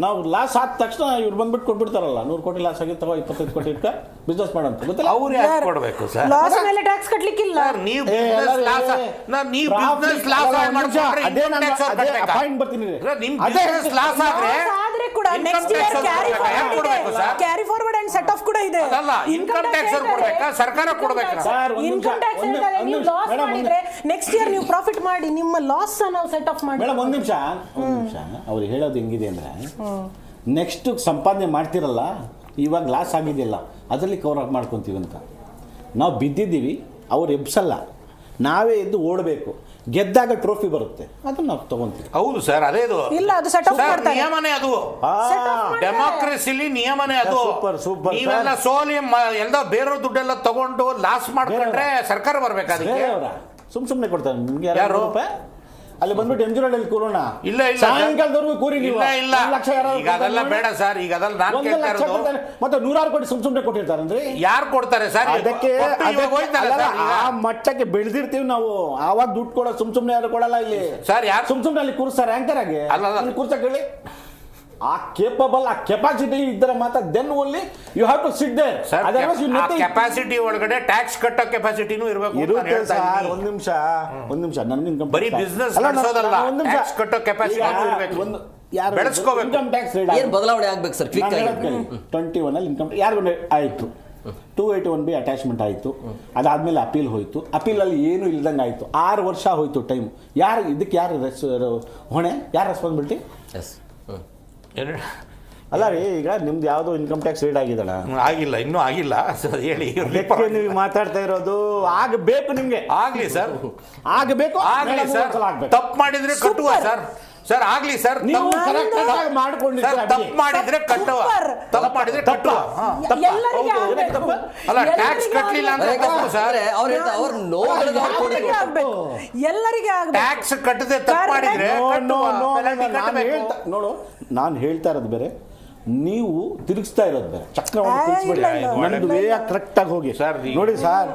ನಾವು ಲಾಸ್ ಆದ ತಕ್ಷಣ ಇವ್ರು ಬಂದ್ಬಿಟ್ಟು ಕೊಟ್ಬಿಡ್ತಾರಲ್ಲ, 100 ಕೋಟಿ ಲಾಸ್ ಆಗಿತ್ತು, 25 ಕೋಟಿ ಇಟ್ಕ ಬಿಸ್ನೆಸ್ ಮಾಡಂತ ಗೊತ್ತಿಲ್ಲ. ಅವ್ರು ಯಾಕೆ ಕೊಡ್ಬೇಕು ಸರ್? ಲಾಸ್ ಮೇಲೆ ಟ್ಯಾಕ್ಸ್ ಕಟ್ಲಿಕ್ಕಿಲ್ಲ. ಸರ್, ನೀವು ಬಿಸ್ನೆಸ್ ಲಾಸ್ ಪಾಯಿಂಟ್ ಬರ್ತೀನಿ. ನಿಮ್ ಬಿಸ್ನೆಸ್ ಲಾಸ್ ಆದ್ರೆ ಆದ್ರೆ ಕೂಡ next year carry forward and set of ಕೂಡ ಇದೆ. ಅದಲ್ಲ, ಇನ್ಕಮ್ ಟ್ಯಾಕ್ಸ್ ಅವ್ರು ಕೊಡ್ಬೇಕಾ, ಸರ್ಕಾರ ಕೊಡ್ಬೇಕಾ? ಸರ್, ಒಂದ್ ಇನ್ಕಮ್ ನಿಮಿಷ, ಟ್ಯಾಕ್ಸ್ ನೀವು ಲಾಸ್ ಮಾಡಿದ್ರೆ ನೆಕ್ಸ್ಟ್ ಇಯರ್ ನೀವು ಪ್ರಾಫಿಟ್ ಮಾಡಿ ನಿಮ್ಮ ಲಾಸ್ ನಾವು ಸೆಟ್ ಆಫ್ ಮಾಡಿ. ಮೇಡಮ್ ಒಂದ್ ನಿಮಿಷ ಅವ್ರು ಹೇಳೋದು ಹೆಂಗಿದೆ ಅಂದ್ರೆ, ನೆಕ್ಸ್ಟ್ ಸಂಪಾದನೆ ಮಾಡ್ತಿರಲ್ಲ, ಇವಾಗ ಲಾಸ್ ಆಗಿದೆಯಲ್ಲ ಅದರಲ್ಲಿ ಕವರ್ ಅಪ್ ಮಾಡ್ಕೊತೀವಿ ಅಂತ. ನಾವು ಬಿದ್ದಿದ್ದೀವಿ, ಅವ್ರು ಎಬ್ಸಲ್ಲ, ನಾವೇ ಎದ್ದು ಓಡಬೇಕು. ಗೆದ್ದಾಗ ಟ್ರೋಫಿ ಬರುತ್ತೆ, ಅದನ್ನ ನಾವು ತಗೊಂತೀವಿ. ಹೌದು ಸರ್, ಅದೇ ಇದು ಇಲ್ಲ, ಅದು ಸೆಟ್ ಆಫ್ ಮಾಡ್ತಾರೆ. ನಿಯಮನೇ ಅದು, ಡೆಮಾಕ್ರಸಿಲಿ ನಿಯಮನೇ ಅದು. ಸೂಪರ್ ನೀವೆಲ್ಲ ಸೋಲಿ ಎಲ್ಲ ಬೇರೆ ದುಡ್ಡೆಲ್ಲ ತಗೊಂಡು ಲಾಸ್ ಮಾಡ್ಕೊಂಡ್ರೆ ಸರ್ಕಾರ ಬರ್ಬೇಕು ಅದಕ್ಕೆ. ಸುಮ್ನೆ ಕೊಡ್ತಾರೆ ನಿಮ್ಗೆ ಯಾರು? ರೂಪಾಯಿ ಅಲ್ಲಿ ಬಂದ್ಬಿಟ್ಟು MG ರೋಡ್ ಅಲ್ಲಿ ಕೂರೋಣ. ಇಲ್ಲ ಇಲ್ಲ ಸಾಯಂಕಾಲದವರೆಗೂ ಕೂರಿ ನೀವು. ಇಲ್ಲ ಇಲ್ಲ, 1 ಲಕ್ಷ ಯಾರು ಈಗ ಅದೆಲ್ಲ ಬೇಡ ಸರ್, ಈಗ ಅದೆಲ್ಲ ನಾನು ಕೇಳ್ತಾ ಇರೋದು. ಮತ್ತೆ 106 ಕೋಟಿ ಸುಮ್ನೆ ಕೊಟ್ಟಿರ್ತಾರೆ ಅಂದ್ರೆ ಯಾರು ಕೊಡ್ತಾರೆ ಸರ್? ಅದಕ್ಕೆ ಹೋಯ್ತಲ್ಲ ಆ ಮಟ್ಟಕ್ಕೆ ಬೆಳೆದಿರ್ತೀವಿ ನಾವು, ಆವಾಗ ದುಡ್ಡು ಕೊಡೋ ಸುಮ್ನೆ ಯಾರು ಕೊಡಲ್ಲ ಇಲ್ಲಿ ಸರ್. ಯಾರು ಸುಮ್ನೆ ಅಲ್ಲಿ ಕೂರಿಸ್ತಾರೆ ಆಂಕರ್ ಆಗಿ, ಅಲ್ಲ ಕೂರ್ಸಕ್ ಹೇಳಿ. ಆ ಕೇಪಬಲ್, ಆ ಕೆಪಾಸಿಟಿ ಇದ್ದರೆ ಮಾತ್ರ then only you have to sit there. Otherwise you nothing. Capacity ಒಳಗಡೆ ಟ್ಯಾಕ್ಸ್ ಕಟ್ಟೋ ಕೆಪಾಸಿಟಿನೂ ಇರಬೇಕು. ಇರುತ್ತೆ ಸರ್. ಒಂದ್ ನಿಮಿಷ ನನಗೆ ಇನ್ಕಮ್ ಬರೀ ಬಿಸ್ನೆಸ್ ನಡೆಸೋದಲ್ಲ, ಟ್ಯಾಕ್ಸ್ ಕಟ್ಟೋ ಕೆಪಾಸಿಟಿ ಇರಬೇಕು, ಬೆಳೆಸ್ಕೋಬೇಕು. ಇನ್ಕಮ್ ಟ್ಯಾಕ್ಸ್ ರೇಟ್ ಏನ್ ಬದಲಾವಣೆ ಆಗ್ಬೇಕು ಸರ್? ಕ್ವಿಕ್ ಆಗಿ 21 ಅಲ್ಲಿ ಇನ್ಕಮ್ ಯಾರಿಗೂ ಆಯಿತು, 281B ಅಟ್ಯಾಚ್ಮೆಂಟ್ ಆಯಿತು. ಅದಾದ್ಮೇಲೆ ಅಪೀಲ್ ಹೋಯ್ತು. ಅಪೀಲಲ್ಲಿ ಏನು ಇಲ್ದಂಗೆ ಆಯಿತು. 6 ವರ್ಷ ಹೋಯ್ತು ಟೈಮ್. ಯಾರು ಇದಕ್ಕೆ ಹೊಣೆ, ಯಾರು ರೆಸ್ಪಾನ್ಸಿಬಿಲಿಟಿ? ಅಲ್ಲ ರೀ, ಈಗ ನಿಮ್ದು ಯಾವ್ದು ಇನ್ಕಮ್ ಟ್ಯಾಕ್ಸ್ ರೇಟ್ ಆಗಿದಲ್ಲ? ಆಗಿಲ್ಲ, ಇನ್ನೂ ಆಗಿಲ್ಲ ಸರ್. ಹೇಳಿ, ನೀವು ಮಾತಾಡ್ತಾ ಇರೋದು. ಆಗಬೇಕು ನಿಮ್ಗೆ, ಆಗ್ಲಿ ಸರ್, ಆಗಬೇಕು, ಆಗ್ಲಿ ಸರ್. ತಪ್ಪು ಮಾಡಿದ್ರೆ ಕಟ್ಟುವ ಸರ್. ಸರ್ ಆಗ್ಲಿ ಸರ್, ನೀವು ಮಾಡ್ಕೊಂಡಿದ್ದೀರಾ. ತಪ್ಪು ಮಾಡಿದ್ರೆ ಕಟ್ಟುವ, ತಪ್ಪು ಮಾಡಿದ್ರೆ ಕಟ್ಟುವ. ಎಲ್ಲರಿಗೆ ಆಗ್ಬೇಕು. ಅಲ್ಲ, ಟ್ಯಾಕ್ಸ್ ಕಟ್ಟಲಿಲ್ಲ ಅಂದ್ರೆ ತಪ್ಪು ಸರ್. ಎಲ್ಲರಿಗೆ ಆಗ್ಬೇಕು. ಟ್ಯಾಕ್ಸ್ ಕಟ್ಟದೆ ತಪ್ಪು ಮಾಡಿದ್ರೆ ನೋಡು, ನಾನು ಹೇಳ್ತಾ ಇರೋದು ಬೇರೆ, ನೀವು ತಿರುಗಿಸ್ತಾ ಇರೋದು ಬೇರೆ. ಚಕ್ರವನ್ನು ತಿರುಗಿಸ್ಬೇಡಿ, ನಂದು ವೇ ಕರೆಕ್ಟ್ ಆಗಿ ಹೋಗಿ ಸರ್. ನೋಡಿ ಸರ್,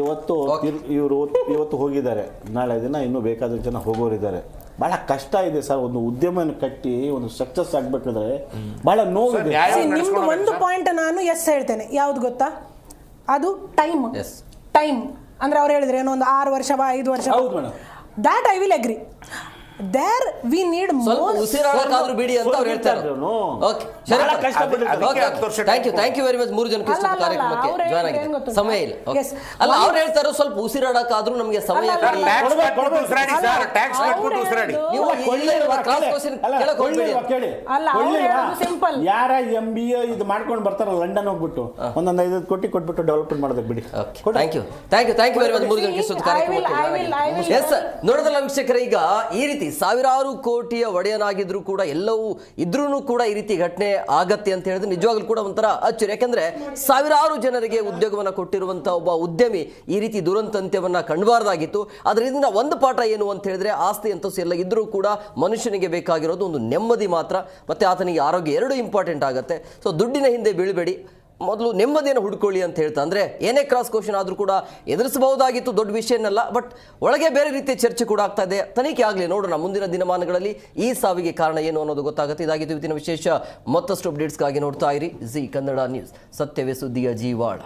ಇವತ್ತು ಹೋಗಿದ್ದಾರೆ, ನಾಳೆ ದಿನ ಇನ್ನೂ ಬೇಕಾದ ಜನ ಹೋಗೋರಿದ್ದಾರೆ. ಬಹಳ ಕಷ್ಟ ಇದೆ ಸರ್. ಒಂದು ಉದ್ಯಮವನ್ನು ಕಟ್ಟಿ ಒಂದು ಸಕ್ಸಸ್ ಆಗ್ಬೇಕಾದ್ರೆ ಬಹಳ ನೋವಿದೆ. ನಿಮ್ದು ಒಂದು ಪಾಯಿಂಟ್ ನಾನು ಹೇಳ್ತೇನೆ, ಯಾವ್ದು ಗೊತ್ತಾ? ಅದು ಟೈಮ್. ಅಂದ್ರೆ ಅವ್ರು ಹೇಳಿದ್ರೆ ಏನೋ ಒಂದು 6 ವರ್ಷ 5 ವರ್ಷ, that I will agree. There we need ಸ್ವಲ್ಪ ಉಸಿರಾಡಕ್ಕಾದ್ರೂ ಬಿಡಿ ಅಂತ ಅವ್ರು ಹೇಳ್ತಾರೆ. Okay, thank you very much. 3 ಜನಕ್ಕೆ ಇಷ್ಟೊಂದು ಕಾರ್ಯಕ್ರಮಕ್ಕೆ ಜಾಯ್ನ್ ಆಗಿದೆ. ಸಮಯ ಇಲ್ಲ. ಅಲ್ಲ, ಅವ್ರು ಹೇಳ್ತಾರೆ ಸ್ವಲ್ಪ ಉಸಿರಾಡಕ್ಕಾದ್ರೂ ನಮಗೆ ಸಮಯ ಕೊಡಿ. ಯಾರ MBA ಇದು ಮಾಡ್ಕೊಂಡು ಬರ್ತಾರ ಲಂಡನ್ ಹೋಗ್ಬಿಟ್ಟು ಒಂದೊಂದು 5 ಕೋಟಿ ಕೊಟ್ಬಿಟ್ಟು ಡೆವಲಪ್ಮೆಂಟ್ ಮಾಡೋದಕ್ಕೆ ಬಿಡಿ. Thank you very much. 3 ಜನಕ್ಕೆ ಇಷ್ಟೊಂದು ಕಾರ್ಯಕ್ರಮಕ್ಕೆ. ಎಸ್, ನೋಡೋದಲ್ಲ ವೀಕ್ಷಕರೇ, ಈಗ ಈ ರೀತಿ ಸಾವಿರಾರು ಕೋಟಿಯ ಒಡೆಯನಾಗಿದ್ರು ಕೂಡ, ಎಲ್ಲವೂ ಇದ್ರೂ ಕೂಡ ಈ ರೀತಿ ಘಟನೆ ಆಗತ್ತೆ ಅಂತ ಹೇಳಿದ್ರೆ ನಿಜವಾಗ್ಲೂ ಕೂಡ ಒಂಥರ ಅಚ್ಚರಿ. ಯಾಕಂದ್ರೆ ಸಾವಿರಾರು ಜನರಿಗೆ ಉದ್ಯೋಗವನ್ನು ಕೊಟ್ಟಿರುವಂತಹ ಒಬ್ಬ ಉದ್ಯಮಿ ಈ ರೀತಿ ದುರಂತ ಅಂತ್ಯವನ್ನ ಕಂಡಬಾರ್ದಾಗಿತ್ತು. ಅದರಿಂದ ಒಂದು ಪಾಠ ಏನು ಅಂತ ಹೇಳಿದ್ರೆ, ಆಸ್ತಿ ಅಂತಸ್ತು ಎಲ್ಲ ಇದ್ರೂ ಕೂಡ ಮನುಷ್ಯನಿಗೆ ಬೇಕಾಗಿರೋದು ಒಂದು ನೆಮ್ಮದಿ ಮಾತ್ರ, ಮತ್ತೆ ಆತನಿಗೆ ಆರೋಗ್ಯ, ಎರಡೂ ಇಂಪಾರ್ಟೆಂಟ್ ಆಗುತ್ತೆ. ಸೊ ದುಡ್ಡಿನ ಹಿಂದೆ ಬೀಳಬೇಡಿ, ಮೊದಲು ನೆಮ್ಮದಿಯನ್ನು ಹುಡ್ಕೊಳ್ಳಿ ಅಂತ ಹೇಳ್ತಾ, ಅಂದರೆ ಏನೇ ಕ್ರಾಸ್ ಕ್ವಶನ್ ಆದರೂ ಕೂಡ ಎದುರಿಸಬಹುದಾಗಿತ್ತು, ದೊಡ್ಡ ವಿಷಯನಲ್ಲ. ಬಟ್ ಒಳಗೆ ಬೇರೆ ರೀತಿಯ ಚರ್ಚೆ ಕೂಡ ಆಗ್ತಾ ಇದೆ. ತನಿಖೆ ಆಗಲಿ, ನೋಡೋಣ ಮುಂದಿನ ದಿನಮಾನಗಳಲ್ಲಿ ಈ ಸಾವಿಗೆ ಕಾರಣ ಏನು ಅನ್ನೋದು ಗೊತ್ತಾಗುತ್ತೆ. ಇದಾಗಿತ್ತು ಇವತ್ತಿನ ವಿಶೇಷ. ಮತ್ತಷ್ಟು ಅಪ್ಡೇಟ್ಸ್ಗಾಗಿ ನೋಡ್ತಾ ಇರಿ ಜಿ ಕನ್ನಡ ನ್ಯೂಸ್. ಸತ್ಯವೇ ಸುದ್ದಿಯ ಜೀವಾಳ.